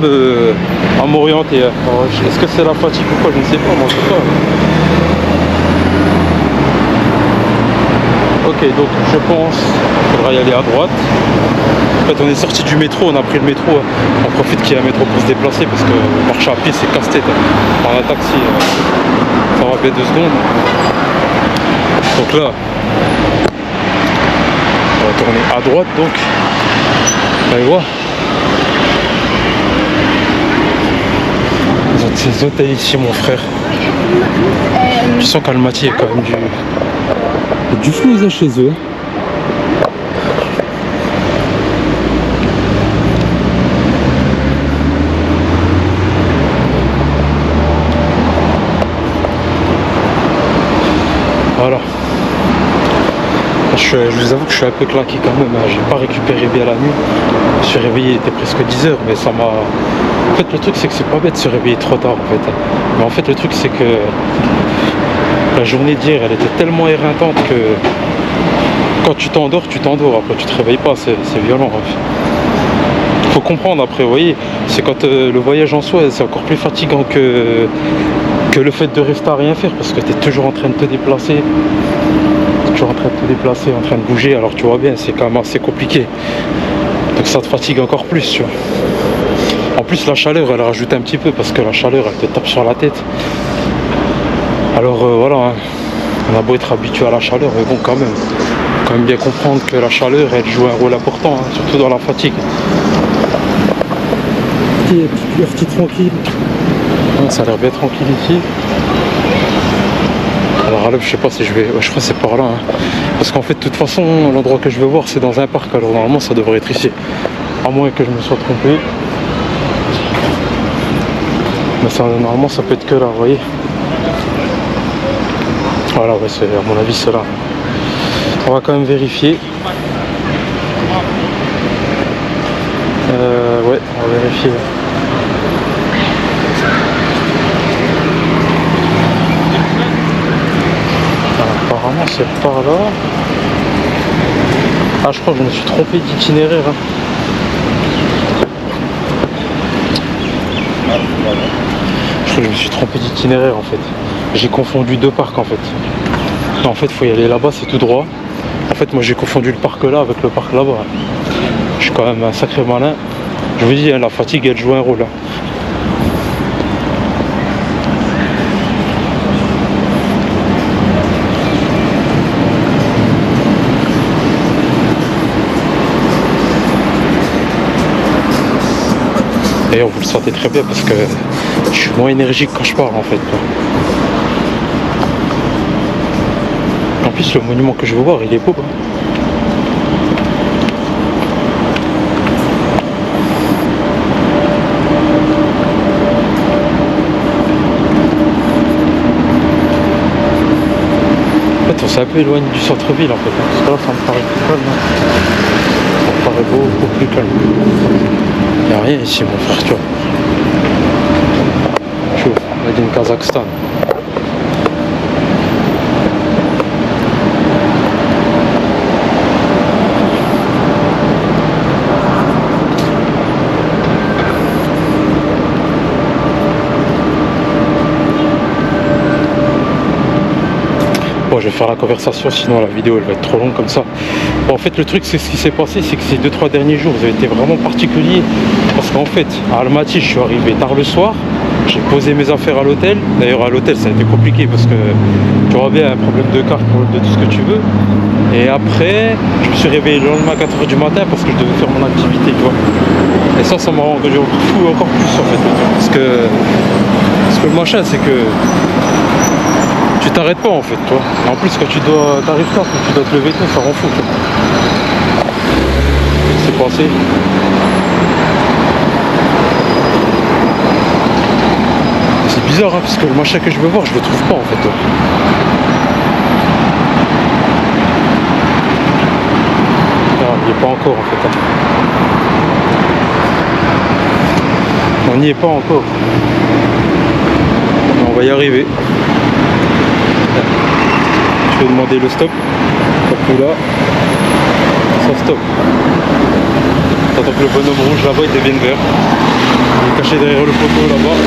[SPEAKER 2] m'orienter. Est-ce que c'est la fatigue ou quoi? Je ne sais pas, moi en tout cas. Ok, donc je pense qu'il faudra y aller à droite. En fait, on est sorti du métro, on a pris le métro. On profite qu'il y ait un métro pour se déplacer parce que marcher à pied c'est casse-tête. Par un taxi, ça va bien 2 secondes. Donc là, on va tourner à droite donc. Allez voir. Ces hôtels ici, mon frère. Je sens qu'Almaty est quand même du flou chez eux. Voilà. Je vous avoue que je suis un peu claqué quand même, hein. J'ai pas récupéré bien la nuit. Je me suis réveillé, il était presque 10 heures, mais ça m'a... En fait le truc c'est que c'est pas bête de se réveiller trop tard en fait. Mais en fait le truc c'est que la journée d'hier elle était tellement éreintante que quand tu t'endors, après tu te réveilles pas, c'est violent. Faut comprendre après, vous voyez, c'est quand le voyage en soi c'est encore plus fatigant que le fait de rester à rien faire parce que tu es toujours en train de te déplacer. En train de bouger, alors tu vois bien, c'est quand même assez compliqué. Donc ça te fatigue encore plus, tu vois. En plus la chaleur, elle rajoute un petit peu parce que la chaleur, elle te tape sur la tête. Alors voilà, hein. On a beau être habitué à la chaleur, mais bon quand même bien comprendre que la chaleur, elle joue un rôle important, hein, surtout dans la fatigue. Petit tranquille. Ça a l'air bien tranquille ici. Alors là, je sais pas si je vais... Ouais, je crois que c'est par là. Hein. Parce qu'en fait, de toute façon, l'endroit que je vais voir, c'est dans un parc. Alors normalement, ça devrait être ici. À moins que je me sois trompé. Mais ça, normalement, ça peut être que là, vous voyez. Voilà, ouais, à mon avis, c'est là. On va quand même vérifier. Ouais, on va vérifier. Apparemment c'est par là. Ah je crois que je me suis trompé d'itinéraire. Hein. Je crois que je me suis trompé d'itinéraire en fait. J'ai confondu deux parcs en fait. En fait faut y aller là-bas, c'est tout droit. En fait moi j'ai confondu le parc là avec le parc là-bas. Je suis quand même un sacré malin. Je vous dis, hein, la fatigue elle joue un rôle. Hein. D'ailleurs vous le sentez très bien parce que je suis moins énergique quand je parle en fait. En plus le monument que je veux voir il est beau. En fait on s'est un peu éloigné du centre-ville en fait. Parce que là ça me paraît plus calme. Ça me paraît beaucoup plus calme. Il n'y a rien ici mon frère, tu vois. Je suis au Kazakhstan. Bon, je vais faire la conversation, sinon la vidéo elle va être trop longue comme ça. Bon, en fait le truc c'est ce qui s'est passé, c'est que ces 2-3 derniers jours vous avez été vraiment particuliers. Parce qu'en fait à Almaty je suis arrivé tard le soir, j'ai posé mes affaires à l'hôtel. D'ailleurs à l'hôtel ça a été compliqué parce que tu vois bien un problème de carte, de tout ce que tu veux. Et après je me suis réveillé le lendemain à 4h du matin parce que je devais faire mon activité, tu vois. Et ça m'a rendu fou encore plus en fait. Parce que le machin c'est que tu t'arrêtes pas en fait, toi. Et en plus quand t'arrives tard, quand tu dois te lever tôt, ça rend fou, tu vois. C'est passé. C'est bizarre hein, parce que le machin que je veux voir, je le trouve pas en fait. Toi. Non, il n'y est pas encore en fait. Hein. On n'y est pas encore. Mais on va y arriver. Je vais demander le stop. Hop là. Ça stop. T'attends que le bonhomme rouge là-bas il devienne vert. Il est caché derrière le poteau là-bas.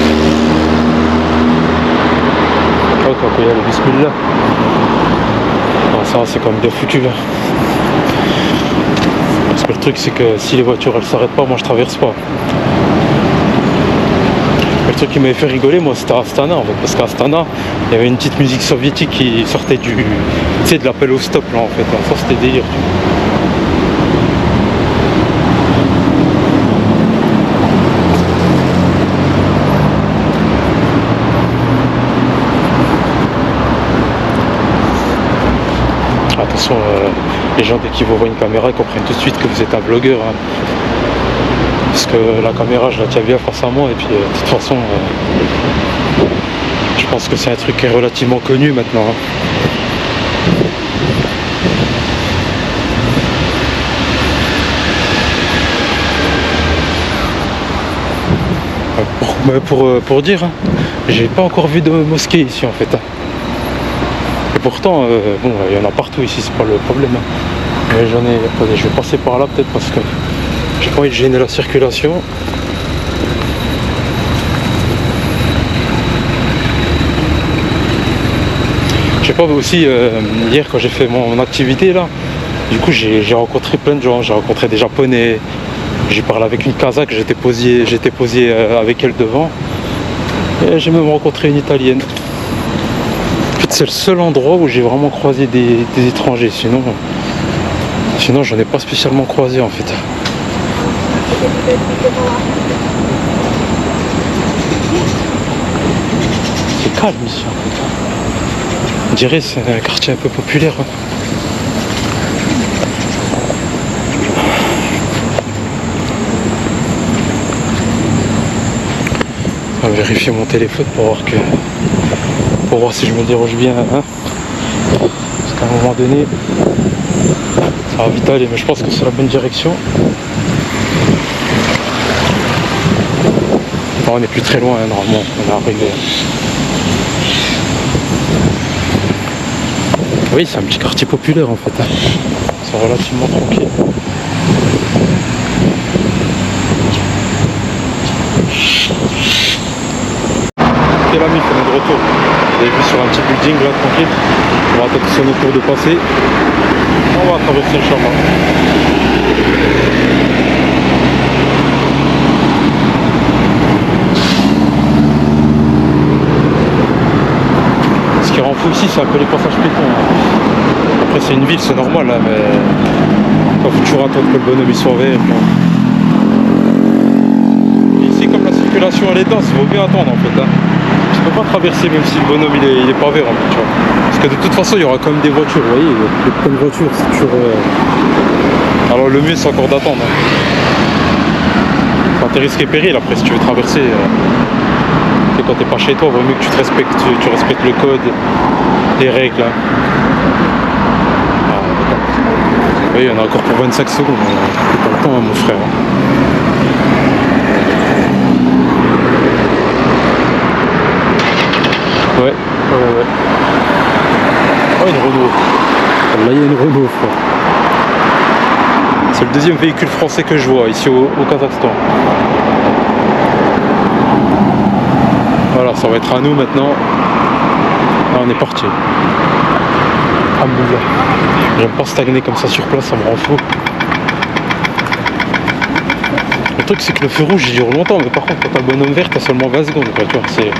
[SPEAKER 2] Ok, on peut y aller, bismillah. Non, ça c'est quand même bien foutu là. Parce que le truc c'est que si les voitures elles s'arrêtent pas, moi je traverse pas. Le truc qui m'avait fait rigoler moi c'était à Astana en fait, parce qu'à Astana il y avait une petite musique soviétique qui sortait du, tu sais, de l'appel au stop là en fait, ça c'était délire. Attention, les gens dès qu'ils vous voient une caméra ils comprennent tout de suite que vous êtes un blogueur. Hein. Parce que la caméra je la tiens bien face à moi et puis de toute façon je pense que c'est un truc qui est relativement connu maintenant. Hein. Bah, pour dire, hein, j'ai pas encore vu de mosquée ici en fait. Hein. Et pourtant, bon, il y en a partout ici, c'est pas le problème. Hein. Mais j'en ai. Attendez, je vais passer par là peut-être parce que j'ai pas envie de gêner la circulation. Je sais pas, aussi hier quand j'ai fait mon activité là, du coup j'ai rencontré plein de gens, j'ai rencontré des Japonais, j'ai parlé avec une Kazakh, j'étais posé avec elle devant, et j'ai même rencontré une Italienne. En fait c'est le seul endroit où j'ai vraiment croisé des étrangers, sinon j'en ai pas spécialement croisé en fait. C'est calme ici en fait. On dirait que c'est un quartier un peu populaire. Hein. On va vérifier mon téléphone pour voir si je me déroge bien. Hein. Parce qu'à un moment donné, ça va vite aller, mais je pense que c'est la bonne direction. Bon, on n'est plus très loin, hein, normalement, on est arrivé. Oui, c'est un petit quartier populaire en fait. Hein. C'est relativement tranquille. Ok l'ami, on est de retour. Vous avez vu sur un petit building là, tranquille. On va attendre son tour de passer. On va traverser le chemin. Ce qui rend fou ici, c'est un peu les passages piétons. Hein. Après, c'est une ville, c'est normal, là, mais il faut toujours attendre que le bonhomme il soit vert. Ici, comme la circulation elle est dense, il vaut mieux attendre en fait. Hein. Tu peux pas traverser même si le bonhomme il est pas vert en fait. Tu vois. Parce que de toute façon, il y aura quand même des voitures. Vous voyez, les pleines voitures, c'est toujours. Alors, le mieux, c'est encore d'attendre. Hein. Enfin, t'es risqué péril après si tu veux traverser. Quand t'es pas chez toi, il vaut mieux que tu respectes le code, les règles. Hein. Oui, il y en a encore pour 25 secondes. T'as pas le temps, hein, mon frère. Ouais. Oh, une Renault. Là, il y a une Renault, frère. C'est le deuxième véhicule français que je vois ici au Kazakhstan. Voilà, ça va être à nous maintenant. Là, on est parti. Alhamdoulilah. J'aime pas stagner comme ça sur place, ça me rend fou. Le truc, c'est que le feu rouge, il dure longtemps, mais par contre, quand t'as le bonhomme vert, t'as seulement 20 secondes. Quoi, tu vois, c'est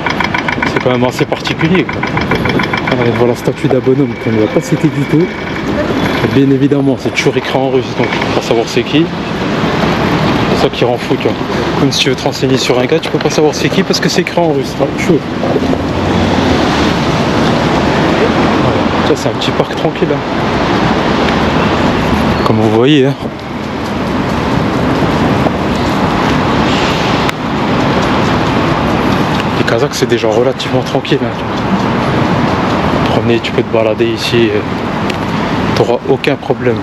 [SPEAKER 2] quand même assez particulier. Quoi. On est devant la statue d'un bonhomme qu'on ne va pas citer du tout. Et bien évidemment, c'est toujours écrit en russe, donc il faut pas savoir c'est qui. C'est ça qui rend fou, tu vois. Comme si tu veux te renseigner sur un gars, tu peux pas savoir c'est qui parce que c'est écrit en russe. Hein. Chaud. Voilà. C'est un petit parc tranquille. Hein. Comme vous voyez. Hein. Les Kazakhs, c'est des gens relativement tranquilles. Hein. Promener, tu peux te balader ici. T'auras aucun problème.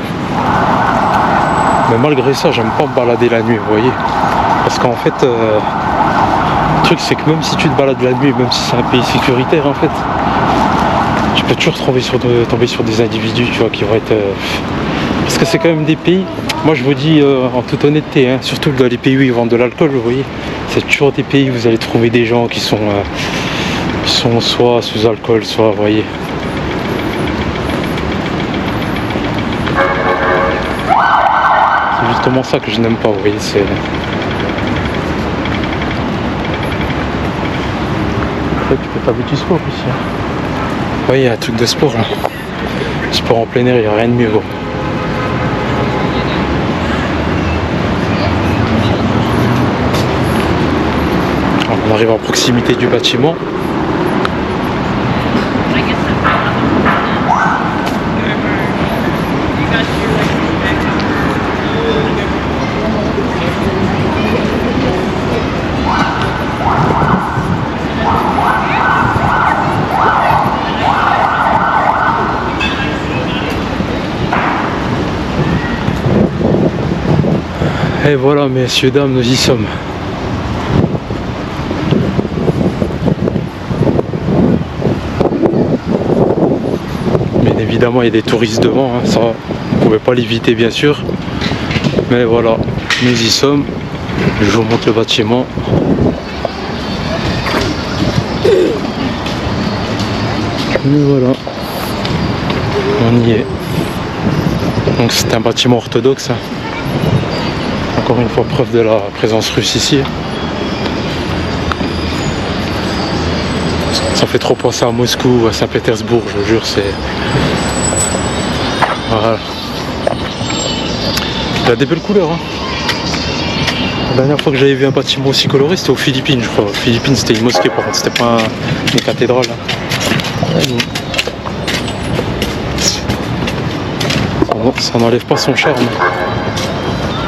[SPEAKER 2] Mais malgré ça, j'aime pas me balader la nuit, vous voyez. Parce qu'en fait, le truc c'est que même si tu te balades la nuit, même si c'est un pays sécuritaire en fait, tu peux toujours tomber sur des individus, tu vois, qui vont être... Parce que c'est quand même des pays, moi je vous dis en toute honnêteté, hein, surtout dans les pays où ils vendent de l'alcool, vous voyez, c'est toujours des pays où vous allez trouver des gens qui sont soit sous alcool, soit, vous voyez. C'est justement ça que je n'aime pas, vous voyez, c'est... Tu peux faire du sport ici. Hein. Oui, il y a un truc de sport là. Sport en plein air, il n'y a rien de mieux. Gros. On arrive en proximité du bâtiment. Et voilà, messieurs, dames, nous y sommes. évidemment il y a des touristes devant, hein, ça on pouvait pas l'éviter bien sûr. Mais voilà, nous y sommes. Je vous montre le bâtiment. Et voilà, on y est. Donc c'est un bâtiment orthodoxe, hein. Encore une fois preuve de la présence russe ici. Ça fait trop penser à Moscou ou à Saint-Pétersbourg, je vous jure, c'est... Voilà. Il a des belles couleurs, hein. La dernière fois que j'avais vu un bâtiment aussi coloré, c'était aux Philippines, je crois. Aux Philippines, c'était une mosquée, par contre, c'était pas une cathédrale, hein. Ça n'enlève pas son charme.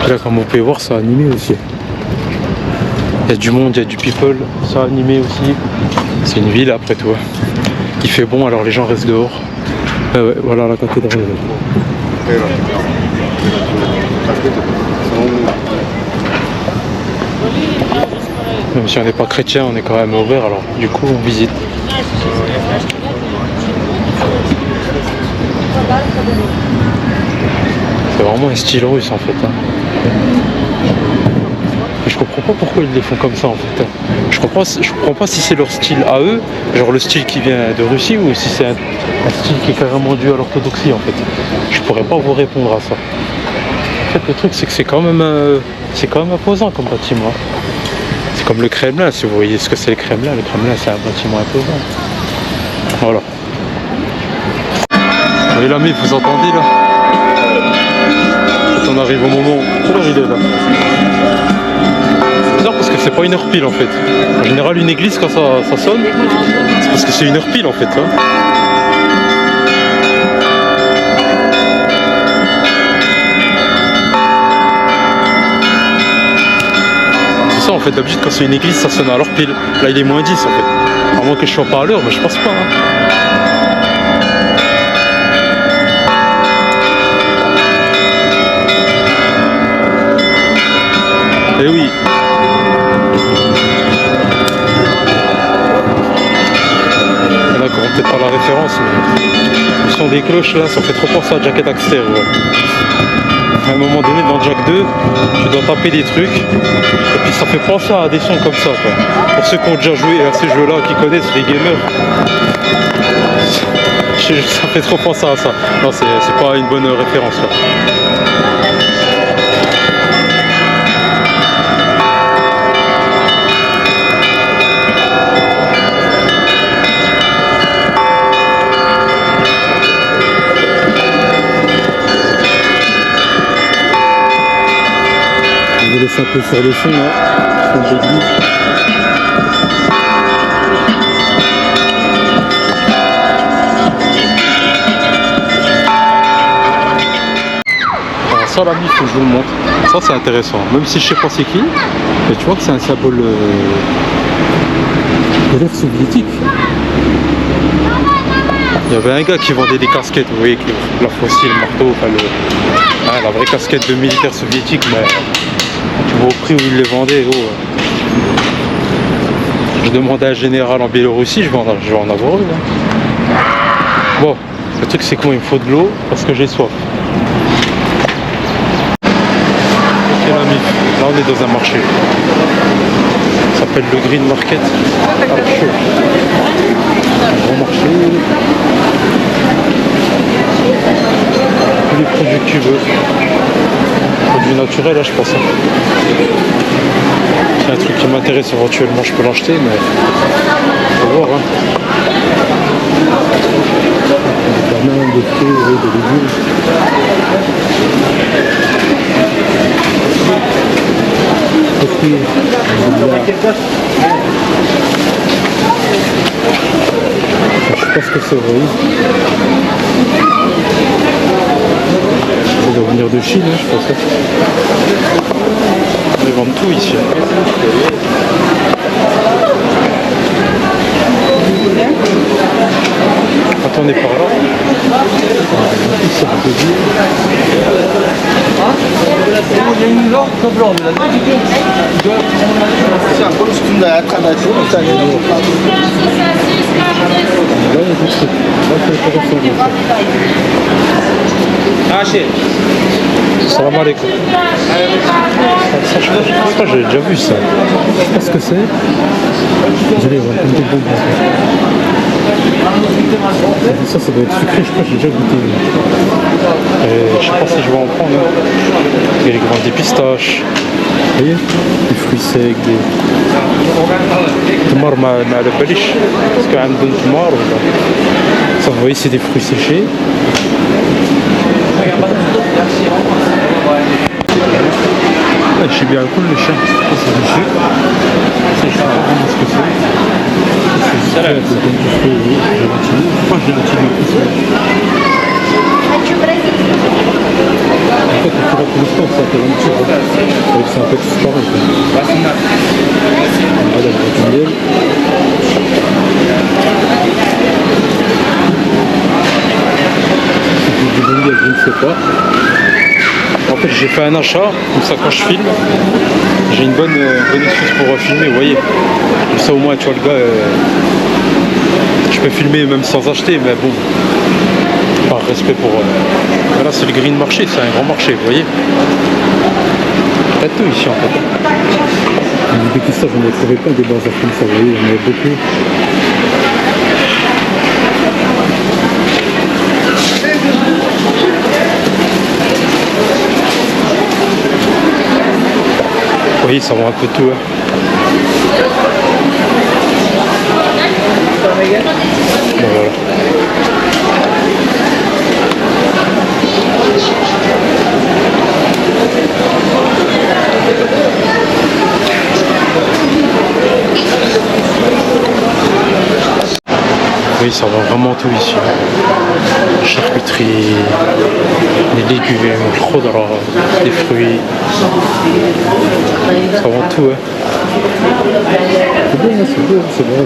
[SPEAKER 2] Et là, comme vous pouvez voir, c'est animé aussi. Il y a du monde, il y a du people, c'est animé aussi. C'est une ville après tout. Il fait bon, alors les gens restent dehors. Ouais, voilà la cathédrale. Même si on n'est pas chrétien, on est quand même ouvert, alors du coup on visite. C'est vraiment un style russe en fait, hein. Mais je comprends pas pourquoi ils les font comme ça en fait. Je comprends pas si c'est leur style à eux, genre le style qui vient de Russie, ou si c'est un style qui est carrément dû à l'orthodoxie en fait. Je pourrais pas vous répondre à ça. En fait le truc c'est que c'est quand même imposant comme bâtiment. C'est comme le Kremlin, si vous voyez ce que c'est le Kremlin c'est un bâtiment imposant. Voilà. Et l'ami, vous entendez là? On arrive au moment où... Quelle heure il est là? C'est bizarre parce que c'est pas une heure pile en fait. En général une église quand ça sonne, c'est parce que c'est une heure pile en fait, hein. C'est ça en fait, d'habitude quand c'est une église ça sonne à l'heure pile. Là il est moins 10 en fait. À moins que je sois pas à l'heure, mais je pense pas, hein. Eh oui. Il y en a qui n'auront peut-être pas la référence, mais le son des cloches là, ça fait trop penser à Jack Daxter. À un moment donné, dans Jack 2, tu dois taper des trucs, et puis ça fait penser à des sons comme ça, quoi. Pour ceux qui ont déjà joué à ces jeux-là, qui connaissent les gamers, ça fait trop penser à ça. Non, c'est pas une bonne référence là. Je vous laisse un peu sur le fond là, fond d'église. Alors ça là, il faut que je vous le montre. Ça c'est intéressant, même si je sais pas c'est qui, mais tu vois que c'est un symbole de l'ère soviétique. Il y avait un gars qui vendait des casquettes, vous voyez, avec la faucille, le marteau, enfin la vraie casquette de militaire soviétique, mais tu vois au prix où il les vendait. Oh. Je demandais à un général en Biélorussie, je vais en avoir une. Hein. Bon, le truc c'est qu'il me faut de l'eau parce que j'ai soif. Ok l'ami, là on est dans un marché. Ça s'appelle le Green Market. Un gros marché. Tous les produits que tu veux. Produits naturels, là je pense. C'est un truc qui m'intéresse éventuellement, je peux l'acheter, mais on va voir. Hein. Des bananes, des fruits, des légumes. Je sais pas ce que c'est, vous voyez. Ça doit venir de Chine, hein, je pense. Ils vendent tout ici. Quand on est par là, c'est un peu dur. Salam alaikum. Ça, je crois que j'ai déjà vu ça. Je sais pas ce que c'est. Désolé, on va prendre des bonbons. Ça doit être sucré, je crois que j'ai déjà goûté. Je sais pas si je vais en prendre. Il y a les grains des pistaches. Vous voyez, des fruits secs, des تمر ما على باليش باسكو عندهم تمر ولا ça vous voyez c'est des fruits séchés. Je sais bien cool le chien, c'est du sucre. Ça, je sais pas vraiment ce que c'est. C'est du gélatine. Pourquoi gélatine en fait, quand tu vas pour le sport, ça s'appelle un petit peu. C'est un peu tout pareil. Voilà, du miel. Si du bon miel, je ne sais pas. En fait, j'ai fait un achat, comme ça quand je filme, j'ai une bonne excuse pour filmer, vous voyez. Comme ça au moins, tu vois, le gars, je peux filmer même sans acheter, mais bon, par respect pour... Là, c'est le green marché, c'est un grand marché, vous voyez. T'as tout ici en fait. Depuis ça, j'en ai trouvé plein des bazars comme ça, vous voyez, j'en ai beaucoup. Oui, ça vend un peu tout. Hein. Bon, voilà. Oui, ça vend vraiment tout ici. Charcuterie, des légumes, le khodra, des fruits. Ça vend tout, hein. C'est bon, c'est bon, c'est bon.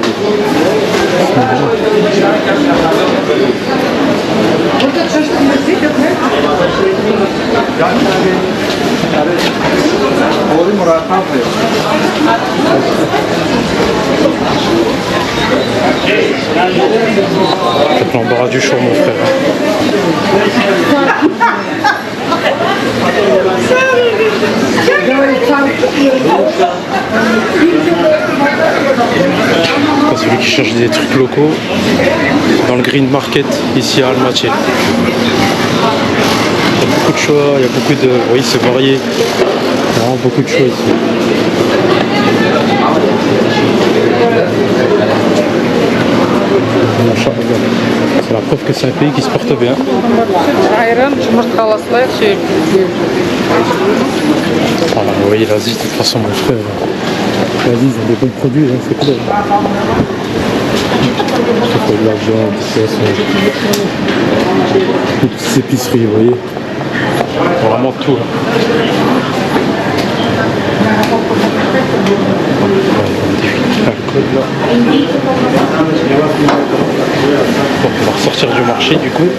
[SPEAKER 2] C'est l'embarras du choix, mon frère. C'est celui qui cherche des trucs locaux dans le green market ici à Almaty. Il y a beaucoup de choix, il y a beaucoup de... Oui, c'est varié. Il y a vraiment beaucoup de choix ici. C'est la preuve que c'est un pays qui se porte bien. Voilà, vous voyez l'Asie, de toute façon, mon frère. L'Asie, ils ont des bons produits, hein, c'est clair. C'est de la viande, des poissons. Des petites épiceries, vous voyez. Vraiment tout. Bon, on va ressortir du marché du coup.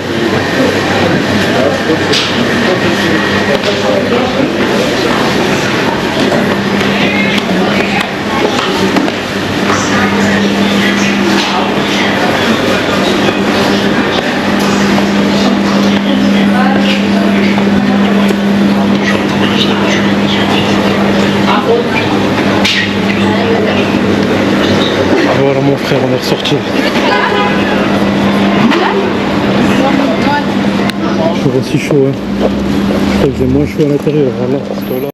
[SPEAKER 2] Voilà mon frère, on est ressorti. Toujours aussi chaud, hein. Je crois qu'il faisait moins chaud à l'intérieur, voilà, parce que là...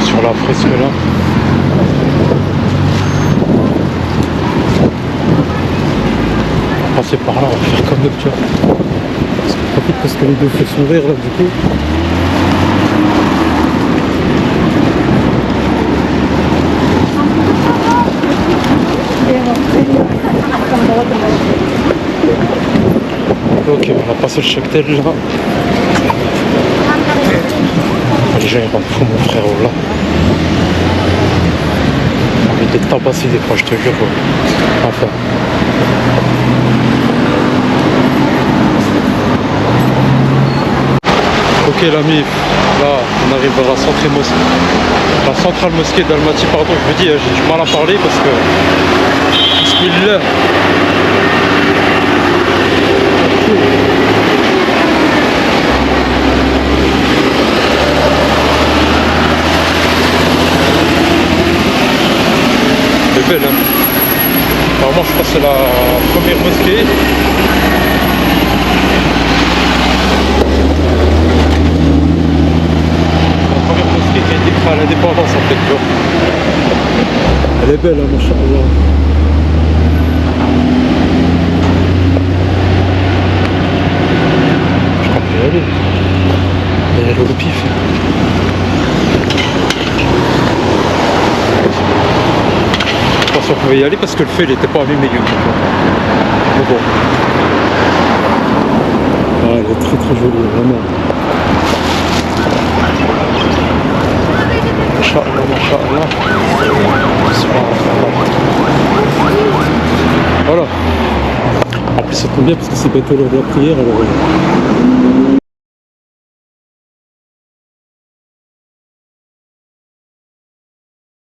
[SPEAKER 2] Sur la fresque là. On va passer par là, on va faire comme d'hab, tu vois. Parce qu'on profite parce que les deux feux sont verts là, du coup. Ok, on va passer le cheptel là. Les gens ils rendent fou mon frère là. J'ai envie d'être tabassé des fois, je te jure. Enfin. Ok l'ami, là on arrive à la centrale mosquée d'Almaty, pardon, je me dis, j'ai du mal à parler parce que... Bismillah. Elle est belle hein. Apparemment je crois que c'est la première mosquée. Qui a été créée à l'indépendance en fait, tu vois. Elle est belle, hein, machallah. Je crois qu'il y aller. Il y a le pif. Je pense qu'on pouvait y aller parce que le feu il était pas allumé du tout. Mais bon. Ah, elle est très très jolie, vraiment. Inch'Allah. Voilà. En plus ça tombe bien parce que c'est bientôt l'heure de la prière alors.